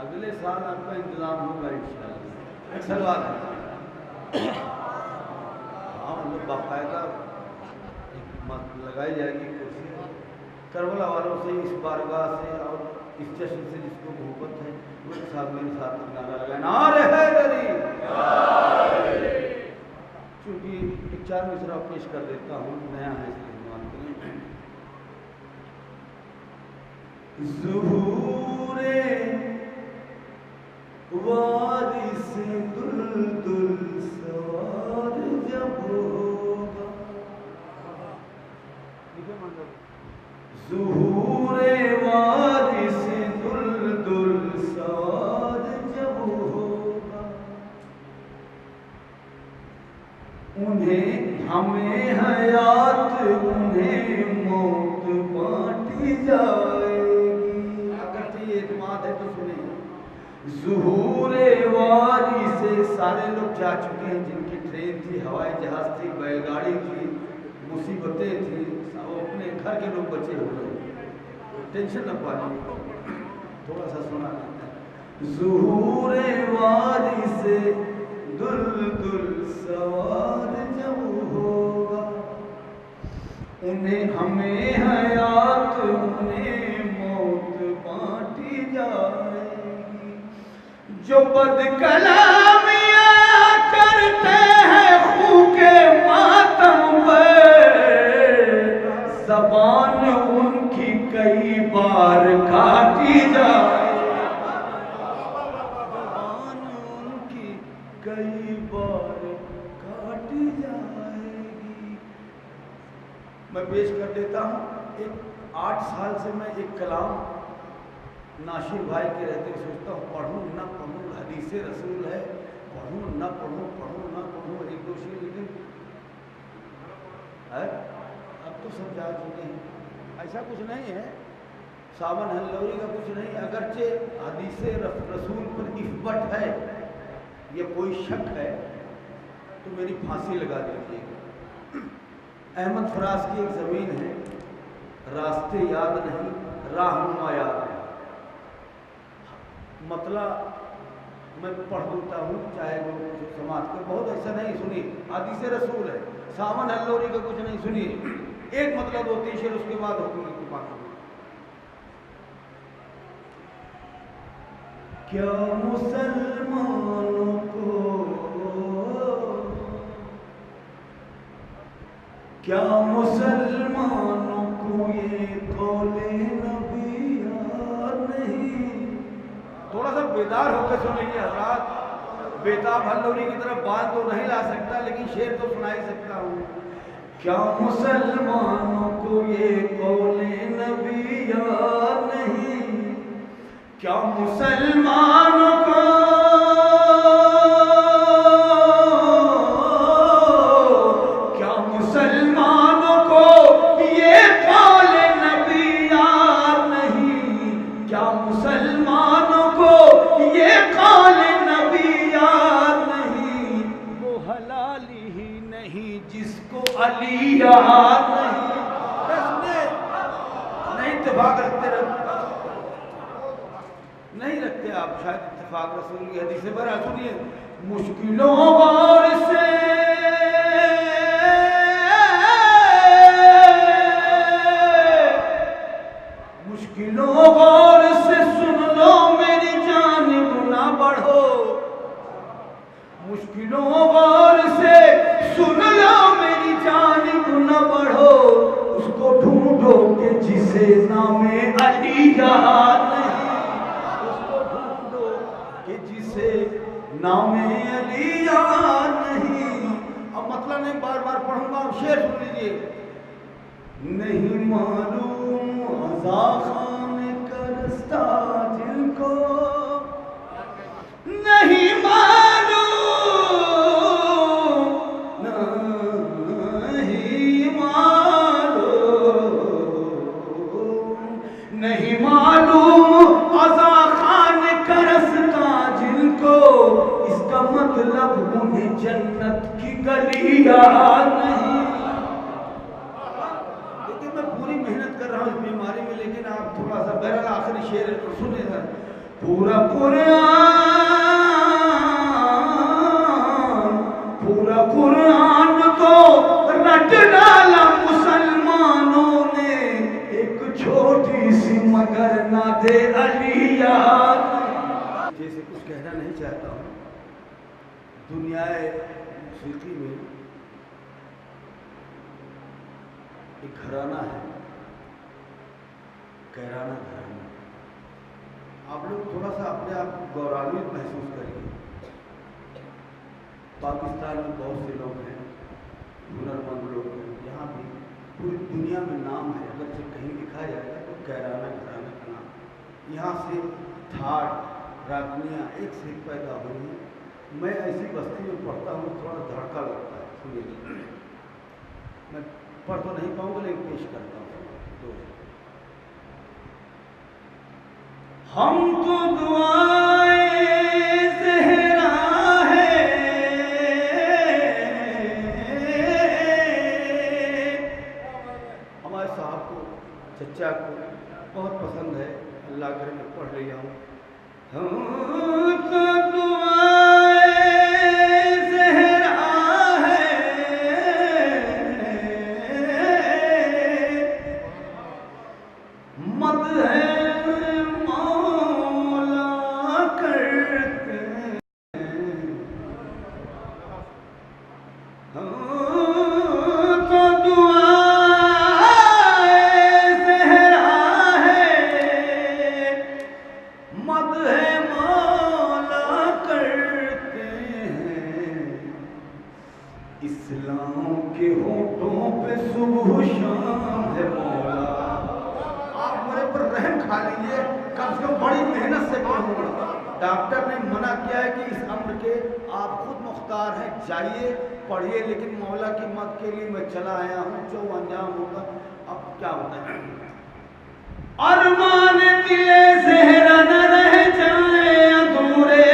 अगले साल आपका इंतजाम होगा इंशाअल्लाह। एक सवाल है, हाँ मतलब बाकायदा लगाई जाएगी कुर्सी करबला वालों से, इस बारगाह से और इस जश्न से जिसको मोहब्बत है वो साथ मेरे साथ नारा लगाए नारे हैदरी। क्योंकि 4 मिसरा पेश कर देता हूँ, नया है इसलिए मान करें। ज़ुहूरे वारिस दुल्दुल सवार जब होगा ज़ुहूरे वारिस दुल्दुल सवार जब होगा उन्हें हमें हयात उन्हें मौत बांटी जाएगी। अगर ये एतमाद है तो सुने, ज़ुहूरे वारी से सारे लोग जा चुके हैं जिनकी ट्रेन थी, हवाई जहाज थी, बैलगाड़ी थी, मुसीबतें थी, वो अपने घर के लोग बचे हुए हैं, टेंशन न पाइए। थोड़ा सा सुना देते हैं। ज़ुहूरे वारी से दुल सवार जब होगा, उन्हें हमें हयात उन्हें मौत बांटी जाएगी। जो बदकलामियाँ करते हैं खूं के मातम पे, ज़बान उनकी कई बार काटी जाएगी। ज़बान उनकी कई बार काटी जाएगी। मैं पेश कर देता हूँ। एक 8 साल से मैं एक कलाम नाशिर भाई के रहते सोचता हूँ, पढ़ूँ ना पढ़ूँ, हदीसे रसूल है, पढ़ूँ ना पढ़ूँ, पढ़ूँ ना पढ़ूँ, एक दो शेर, लेकिन है अब तो सब जा चुके हैं। ऐसा कुछ नहीं है, सावन हल्लौरी का कुछ नहीं, अगरचे हदीसे रसूल पर इफ़बट है या कोई शक है तो मेरी फांसी लगा दीजिएगा। अहमद फराज की एक ज़मीन है, रास्ते याद नहीं, राहनुमा याद है। मतलब मैं पढ़ देता हूँ, चाहे वो समाज के बहुत ऐसा नहीं, सुनिए हदीसे रसूल है, सावन हल्लौरी का कुछ नहीं। सुनिए एक मतलब 2-3 शेर, उसके बाद हुक्म की कृपा करूँ। क्या मुसलमानों को, क्या मुसलमानों को ये कौले नबी याद नहीं। थोड़ा सा बेदार होकर सुनेंगे हज़रात, बेताब हल्लौरी की तरफ बात तो नहीं ला सकता, लेकिन शेर तो सुना ही सकता हूँ। क्या मुसलमानों को ये कौले नबी याद नहीं, क्या मुसलमानों को, क्या मुसलमानों को ये कौले नबी याद नहीं, क्या मुसलमानों को ये कौले नबी याद नहीं। वो हलाली ही नहीं जिसको अली याद नहीं। नहीं इत्तेफाक रखते नहीं रखते आप, शायद इत्तेफाक रसूल की हदीस से बरा। सुनिए, मुश्किलों और से मुश्किलों और से सुन लो मेरी जानिब ना बढ़ो, मुश्किलों और से सुन लो मेरी जानिब ना बढ़ो, उसको ढूंढोगे जिसे नामे अली याद नहीं, नामे अली याद नहीं। अब मतलब नहीं, बार बार पढ़ूंगा, अब शेर सुन लीजिए। नहीं मालूम अज़ा खान का रास्ता जिनको, नहीं मालूम, नहीं मालूम, नहीं मालूम अज़ा खान का रास्ता जिनको, इसका मतलब उन्हें जन्नत की गली याद नहीं। देखिए मैं पूरी मेहनत कर रहा हूँ इस बीमारी में, लेकिन आप थोड़ा सा, बहरहाल आखिरी शेर सुने सर। पूरा कुरान तो रट डाला मुसलमानों ने, एक छोटी सी मगर ना दे अली याद। जैसे कुछ कहना नहीं चाहता हूँ, दुनिया मौसीकी में एक घराना है, कैराना घराना। आप लोग थोड़ा सा अपने आप गौरवान्वित महसूस करिए। पाकिस्तान में बहुत से लोग हैं, हुनरमंद लोग हैं, यहाँ भी पूरी दुनिया में नाम है। अगर से कहीं लिखा जाएगा तो कैराना घराना का नाम। यहाँ से थाट रागनियाँ एक से एक पैदा हुई हैं। मैं ऐसी बस्ती में पढ़ता हूँ, थोड़ा धड़का लगता है। सुनिए, मैं पढ़ तो नहीं पाऊँगा लेकिन पेश करता हूँ। तो हम तो दुआएं ज़हरा है, हमारे साहब को, चचा को बहुत पसंद है अल्लाह करे मैं पढ़ लिया हूँ। तो दुआए ज़हरा है, मद है मौला करते तो दुआए ज़हरा है, मद है मौला करते हैं। इस्लाम के होठों पे सुबह शाम है मौला। आप मेरे पर रहम खा लीजिए, कम से कम बड़ी मेहनत से पढ़ूंगा। डॉक्टर ने मना किया है कि इस अम्र के आप खुद मुख्तार हैं, जाइए पढ़िए, लेकिन मौला की मत के लिए मैं चला आया हूँ, जो अंजाम होगा अब क्या बताएं। अरमान दिले ज़हरा न रह जाए अधूरे,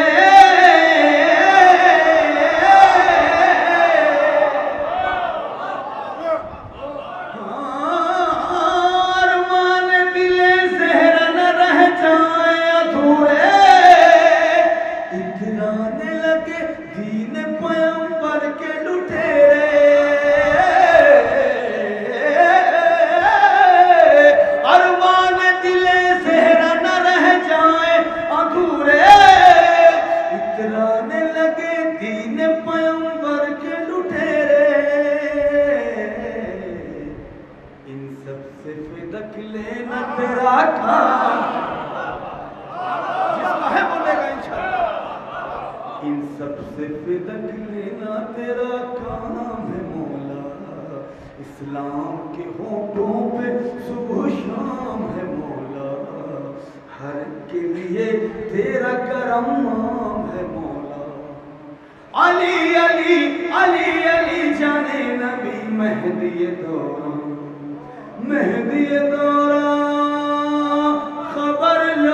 अरमान दिले ज़हरा न रह जाए अधूरे, इतराने लगे दीन पैगंबर के लुटेरे। अरमान दिले ज़हरा न रह जाए अधूरे, इतराने लगे दीन पैगंबर के लुटेरे। इन सब से फिदक लेना तेरा काम, जिसका है बोलेगा इंशाअल्लाह। इन सब से फिदक लेना तेरा काम है मौला। इस्लाम के होठों पे सुबह शाम है मौला, हर के लिए तेरा करम नाम है मौला। अली अली अली अली जाने नबी मेहदी दौरा, मेहदी दौरा खबर लो।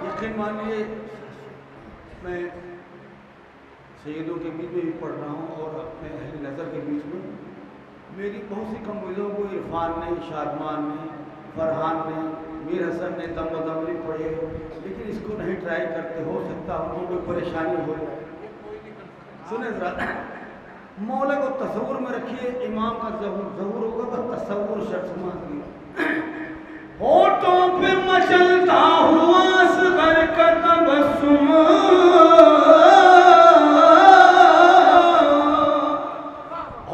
यकीन मानिए मैं सैयदों के बीच में भी पढ़ रहा हूँ और अपने अहले नज़र के बीच में। मेरी बहुत सी कमजोरियों को इरफान ने, शादमान ने, फरहान ने, मीर हसन ने दम बदमली पढ़े, लेकिन इसको नहीं ट्राई करते। हो सकता उनको कोई परेशानी हो जाए। सुने जरा, मौला को तस्वुर में रखिए, इमाम का ज़हूर होगा बस तस्वुर शख्स मांगिए। होठों पे मचलता हुआ असगर का तबस्सुम,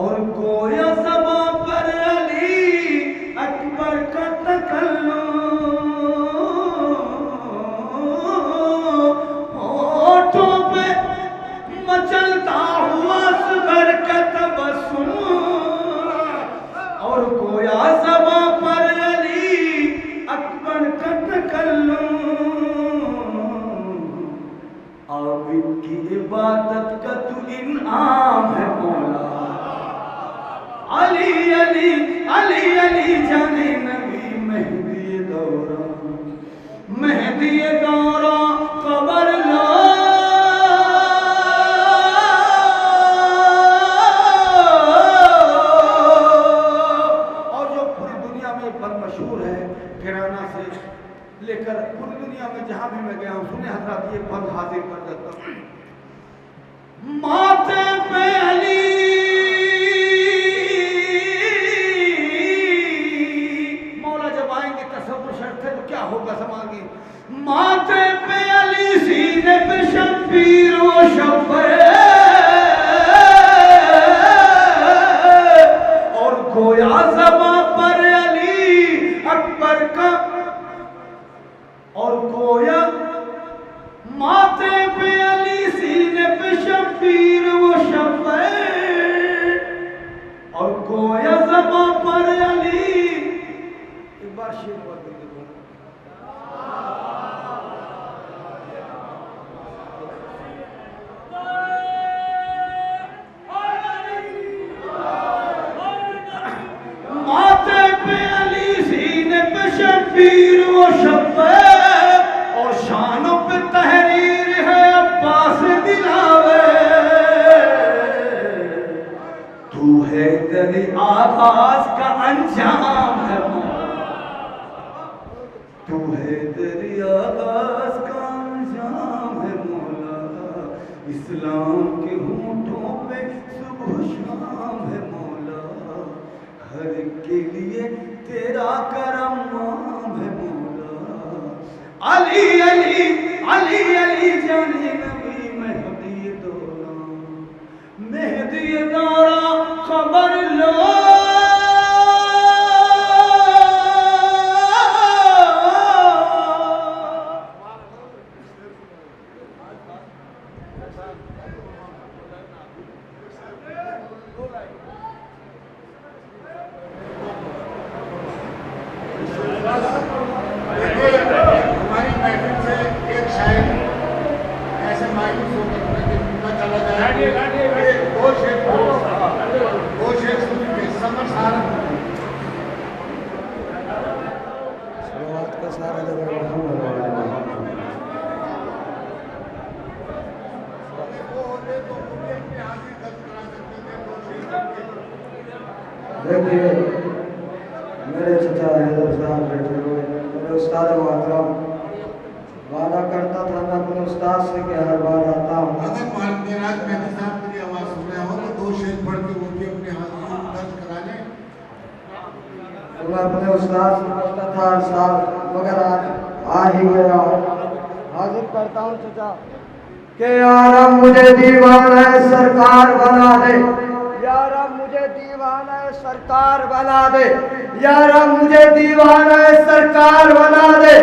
और गोया ज़बां पर अली अकबर का तकल्लुम। होठों पे मचलता हुआ असगर का तबस्सुम, और गोया ज़बां पर अली अकबर का तकल्लुम। आबिद की इबादत का तू इनाम है मौला। अली अली अली अली जाने नबी मेहदी दौरा, मेहदी दौरा खबर लो। और जो पूरी दुनिया में बड़ मशहूर है, किराना से लेकर पूरी दुनिया में जहां भी मैं गया हूँ, सुने हजरात ये फल हाजिर कर देता हूँ। माथे पे अली मौला जब आएंगे तसव्वुर शर्त है तो क्या होगा समागे। माथे पे अली, सीने पे शब्बीर व शब्बे, और गोया ज़बां पर अली अकबर का, और गोया माथे पे अली, सीने पे शब्बीर व शब्बे, और गोया ज़बां पर अली। एक बार शेर पढ़ के देखो। माथे पे अली, शबीर वो शब्बे और शानों पे तहरीर है अब्बास दिलावे। तू है तेरी आवाज का अंजाम है मौला, तू है तेरी आवाज का अंजाम है मौला। इस्लाम के होंठों पे सुबह शाम है मौला, हर एक के लिए तेरा करम नाम है मौला। अली अली अली अली जाने नबी मेहदी दौरा, मेहदी दौरा खबर लो। हमारी महफिल से एक शायर ऐसे मायूस होकर के उनका चला जाए, दो शेर सुन के समर सारा का सारा देखिए मेरे चचा हैदर साहब बैठे हुए, मेरे उस्ताद मोहतरम, वादा करता था मैं अपने उस्ताद से कि हर बार आता हूँ। अगर मेराज मेहदी साहब मेरी आवाज़ सुन रहे हो तो दो शेर पढ़ के वो भी अपने हाजिरी दर्ज करा लें। तो मैं अपने उस्ताद से करता था हर साल, मगर आज आ ही गया हूँ। हाजिर करता हूँ चचा कि यार अब मुझे दीवाना सरकार बना दे, यार अब मुझे दीवाना सरकार बना दे, यार अब मुझे दीवाना सरकार बना दे,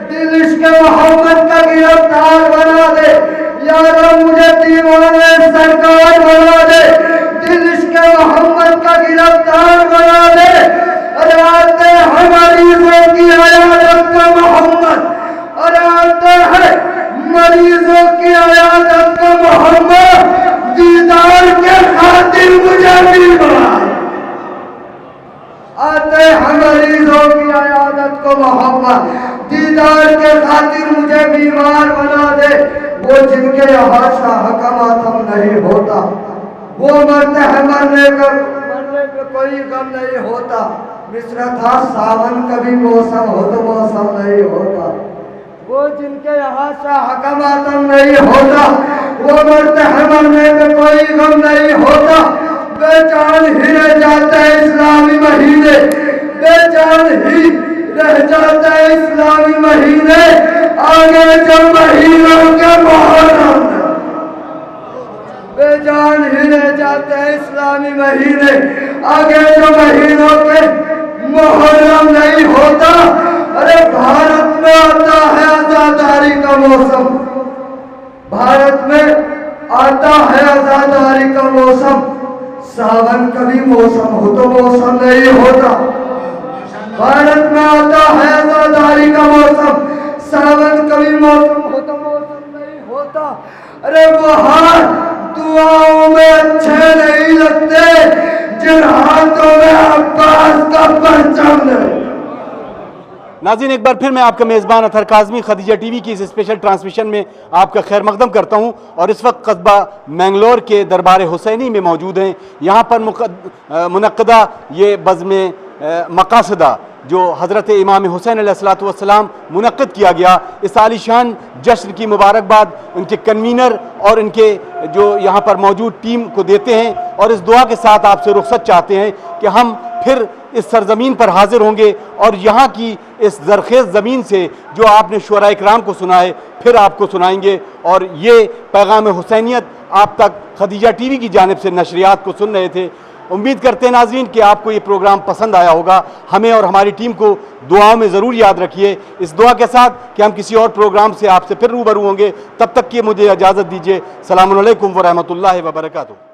दिल इश्क़ मोहम्मद का गिरफ्तार बना दे, यार अब मुझे दीवाना सरकार बना दे, दिल इश्क़ मोहम्मद का गिरफ्तार बना दे। अरे आते हैं मरीजों की अयादत का मोहम्मद, अरे आते हैं मरीजों की अयादत का मोहम्मद, दीदार के खातिर मुझे बीमार, आते हैं मरीजों की अयादत को मोहम्मद, दीदार के खातिर मुझे बीमार बना दे। वो जिनके यहाँ शाह का मातम नहीं होता, वो मरते हैं मरने पे कोई गम नहीं होता। मिस्र था सावन कभी मौसम हो तो मौसम नहीं होता, वो जिनके यहाँ शाह का मातम नहीं होता, वो मरते हैं मरने पे कोई गम नहीं होता। बेजान ही रह जाते हैं इस्लामी महीने, बेजान ही रह जाते हैं इस्लामी महीने, आगे जो महीनों के मुहर्रम, बेजान ही रह जाते हैं इस्लामी महीने, आगे जो महीनों के मुहर्रम नहीं होता। अरे भारत में आता है आजादारी का मौसम, भारत में आता है आजादारी का मौसम, सावन कभी मौसम हो तो मौसम नहीं होता। भारत में आता है आजादारी का मौसम, सावन कभी मौसम हो तो मौसम नहीं होता। अरे वो हाथ दुआओं में अच्छे नहीं लगते जिन हाथों में अब्बास का परचम नहीं। नाज़रीन, एक बार फिर मैं आपका मेज़बान अतहर काज़मी खदीजा टीवी की इस स्पेशल ट्रांसमिशन में आपका खैर मकदम करता हूं और इस वक्त कस्बा मैंगलोर के दरबार हुसैनी में मौजूद हैं। यहाँ पर मुनक़दा ये बज़्म मक़ासिदा जो हज़रत इमाम हुसैन अलैहिस्सलातु वस्सलाम मुनक़्क़िद किया गया, इस आलीशान जश्न की मुबारकबाद उनके कन्वीनर और इनके जो यहाँ पर मौजूद टीम को देते हैं और इस दुआ के साथ आपसे रुख़सत चाहते हैं कि हम फिर इस सरज़मीन पर हाजिर होंगे और यहाँ की इस ज़रख़ेज़ ज़मीन से जो आपने शुअरा इकराम को सुना है फिर आपको सुनाएंगे। और ये पैगाम हुसैनियत आप तक खदीजा टीवी की जानिब से नशरियात को सुन रहे थे। उम्मीद करते हैं नाज़रीन कि आपको ये प्रोग्राम पसंद आया होगा। हमें और हमारी टीम को दुआओं में ज़रूर याद रखिए, इस दुआ के साथ कि हम किसी और प्रोग्राम से आपसे फिर रूबरू होंगे। तब तक कि मुझे इजाज़त दीजिए। सलामुन अलैकुम व रहमतुल्लाहि व बरकातुहू।